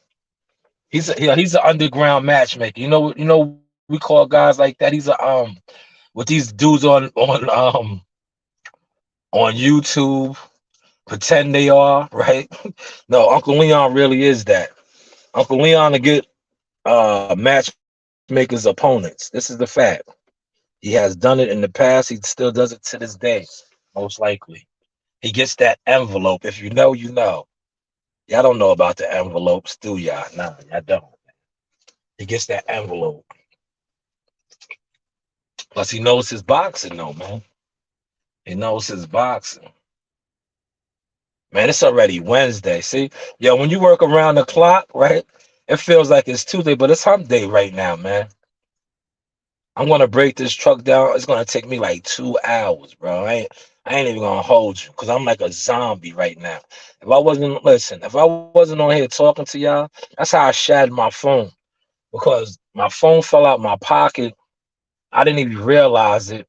He's an underground matchmaker. You know, we call guys like that. He's with these dudes on YouTube, pretend they are, right? No, Uncle Leon really is that. Uncle Leon to get matchmakers opponents. This is the fact. He has done it in the past. He still does it to this day, most likely. He gets that envelope. If you know, you know. Y'all don't know about the envelopes, do y'all? Nah, y'all don't. He gets that envelope. Plus, he knows his boxing, though, man. He knows his boxing. Man, it's already Wednesday. See? Yo, when you work around the clock, right? It feels like it's Tuesday, but it's hump day right now, man. I'm going to break this truck down. It's going to take me like 2 hours, bro. I ain't even going to hold you because I'm like a zombie right now. If I wasn't on here talking to y'all, that's how I shattered my phone, because my phone fell out my pocket. I didn't even realize it.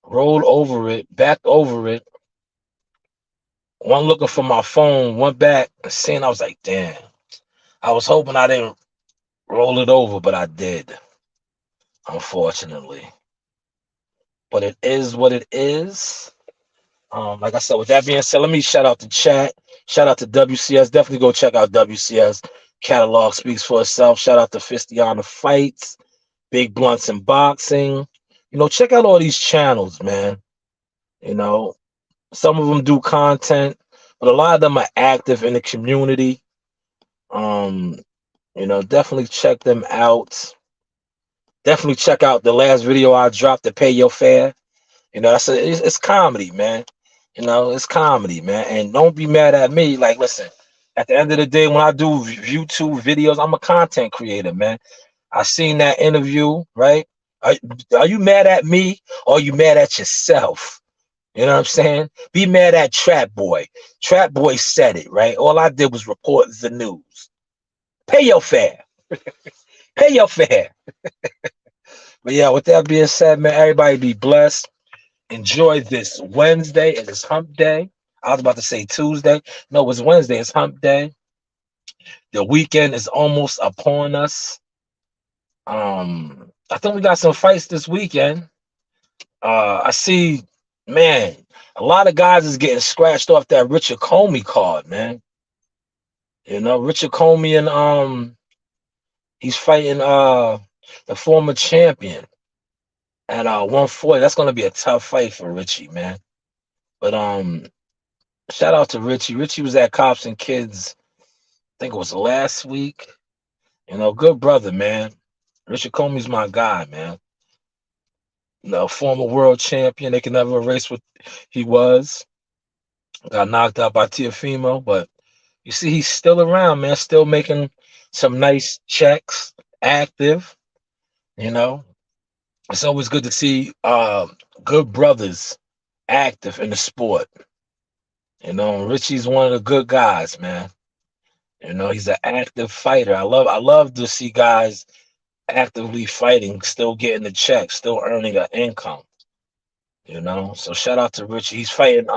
Rolled over it, backed over it. One looking for my phone, went back and seen. I was like, damn. I was hoping I didn't roll it over, but I did, unfortunately. But it is what it is. Like I said, with that being said, let me shout out the chat. Shout out to WCS. Definitely go check out WCS. Catalog speaks for itself. Shout out to Fistiana Fights, Big Blunts and Boxing. Check out all these channels, man. Some of them do content, but a lot of them are active in the community. Definitely check them out. Definitely check out the last video I dropped, to Pay Your Fare. You know, it's comedy, man. You know, it's comedy, man. And don't be mad at me. Like, listen, at the end of the day, when I do YouTube videos, I'm a content creator, man. I seen that interview, right? Are you mad at me, or are you mad at yourself? You know what I'm saying? Be mad at Trap Boy. Trap Boy said it, right? All I did was report the news. Pay your fare. Pay your fare. But yeah, with that being said, man, everybody be blessed. Enjoy this Wednesday. And it's hump day. I was about to say Tuesday. No, it's Wednesday. It's hump day. The weekend is almost upon us. I think we got some fights this weekend. I see, man, a lot of guys is getting scratched off that Richard Comey card, man. You know, Richard Comey, and he's fighting the former champion at 140. That's gonna be a tough fight for Richie, man. But shout out to Richie. Richie was at Cops and Kids, I think it was last week. You know, good brother, man. Richard Comey's my guy, man. You know, former world champion. They can never erase what he was. Got knocked out by Teofimo, but you see, he's still around, man. Still making some nice checks, active. You know, it's always good to see good brothers active in the sport. You know, Richie's one of the good guys, man. You know, he's an active fighter. I love to see guys actively fighting, still getting the check, still earning an income. You know, so shout out to Richie. He's fighting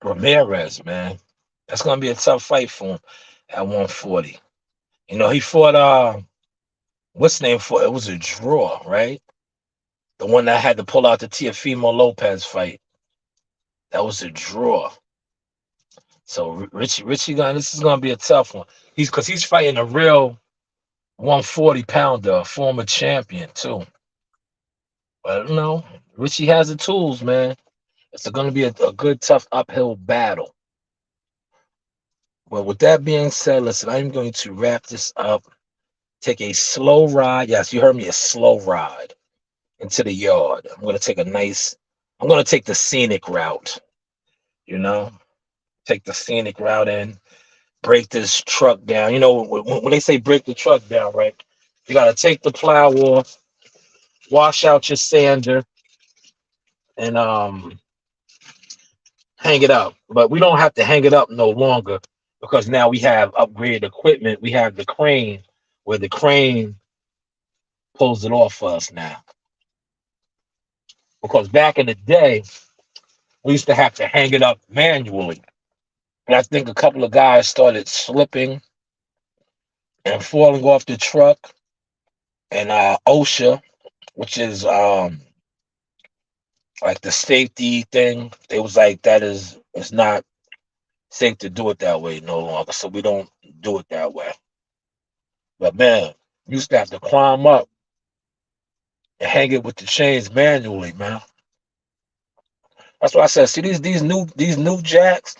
Ramirez, man. That's gonna be a tough fight for him at 140. You know, he fought what's the name for it? Was a draw, right? The one that had to pull out the Teofimo Lopez fight. That was a draw. So Richie, this is gonna be a tough one. Because he's fighting a real 140 pounder, former champion too. But you know, Richie has the tools, man. It's gonna be a good, tough uphill battle. Well, with that being said, listen, I'm going to wrap this up. Take a slow ride. Yes, you heard me, a slow ride into the yard. I'm gonna take the scenic route. You know, take the scenic route in. Break this truck down. You know, when they say break the truck down, right? You got to take the plow off, wash out your sander, and hang it up. But we don't have to hang it up no longer, because now we have upgraded equipment. We have the crane, where the crane pulls it off for us now. Because back in the day, we used to have to hang it up manually. And I think a couple of guys started slipping and falling off the truck. And OSHA, which is like the safety thing, they was like, it's not safe to do it that way no longer. So we don't do it that way. But man, you used to have to climb up and hang it with the chains manually, man. That's what I said. See these new jacks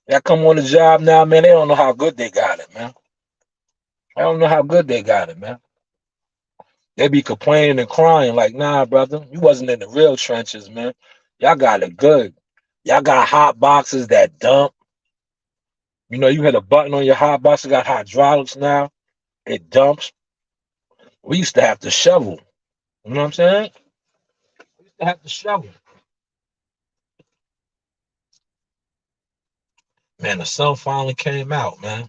that come on the job now, man, they don't know how good they got it, man. I don't know how good they got it, man. They be complaining and crying like, nah, brother, you wasn't in the real trenches, man. Y'all got it good. Y'all got hot boxes that dump. You know, you hit a button on your hot box, it got hydraulics now. It dumps. We used to have to shovel. You know what I'm saying? We used to have to shovel. Man, the sun finally came out, man.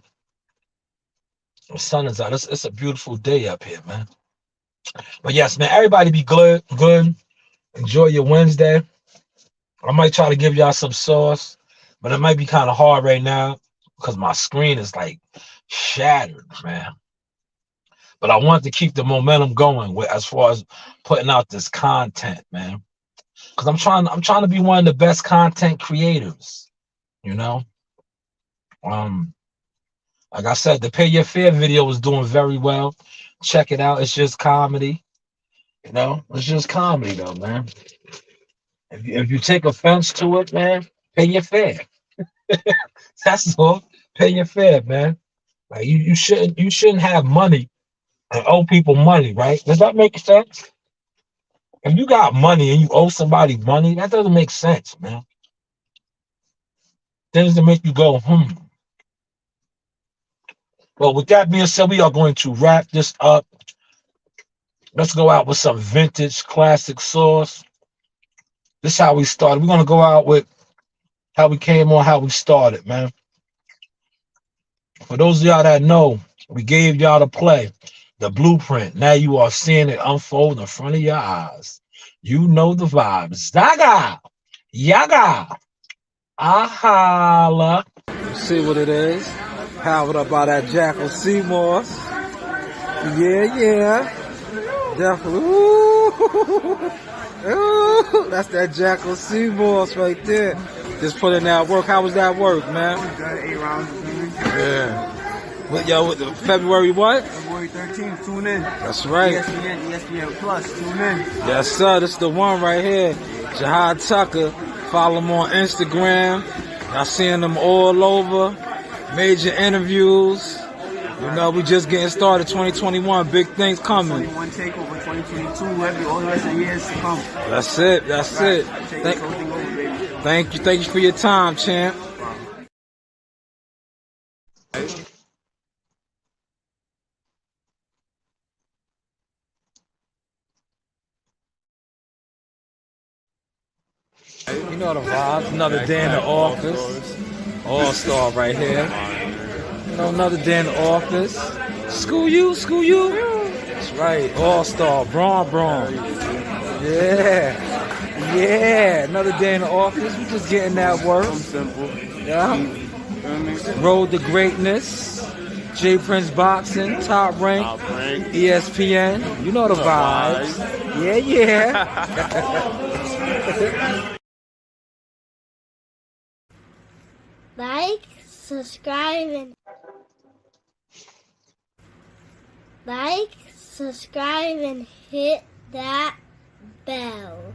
The sun is out. It's a beautiful day up here, man. But yes, man, everybody be good. Enjoy your Wednesday. I might try to give y'all some sauce, but it might be kind of hard right now because my screen is like shattered, man. But I want to keep the momentum going as far as putting out this content, man. Because I'm trying to be one of the best content creators, you know. Like I said, the Pay Your Fare video was doing very well. Check it out. It's just comedy. You know, it's just comedy though, man. If you take offense to it, man, pay your fare. That's all. Pay your fare, man. Like you shouldn't have money and owe people money, right? Does that make sense? If you got money and you owe somebody money, that doesn't make sense, man. That doesn't make you go, Well, with that being said, we are going to wrap this up. Let's go out with some vintage classic sauce. This is how we started. We're going to go out with how we came on, how we started, man. For those of y'all that know, we gave y'all the play, the blueprint. Now you are seeing it unfold in front of your eyes. You know the vibes. Zaga, yaga, ahala. See what it is. Powered up by that Jackal Seamoss. Yeah. Definitely. Ooh, that's that Jackal Seamoss right there. Just put in that work. How was that work, man? 8 rounds. Yeah. With February what? February 13th. Tune in. That's right. ESPN Plus. Tune in. Yes, sir. This is the one right here. Jahad Tucker. Follow him on Instagram. Y'all seeing them all over. Major interviews. You know, we just getting started. 2021, big things coming. 21 takeover, 2022, all the rest of the years to come. That's it. Thank you for your time, champ. You know the vibes. Another day in the office. All-star right here. You know, another day in the office. School you. That's right. All-star. Braun. Yeah. Another day in the office. We just getting that work. Simple. Yeah. Road to greatness. J Prince Boxing. Top rank. ESPN. You know the vibes. Yeah. Like, subscribe, and hit that bell.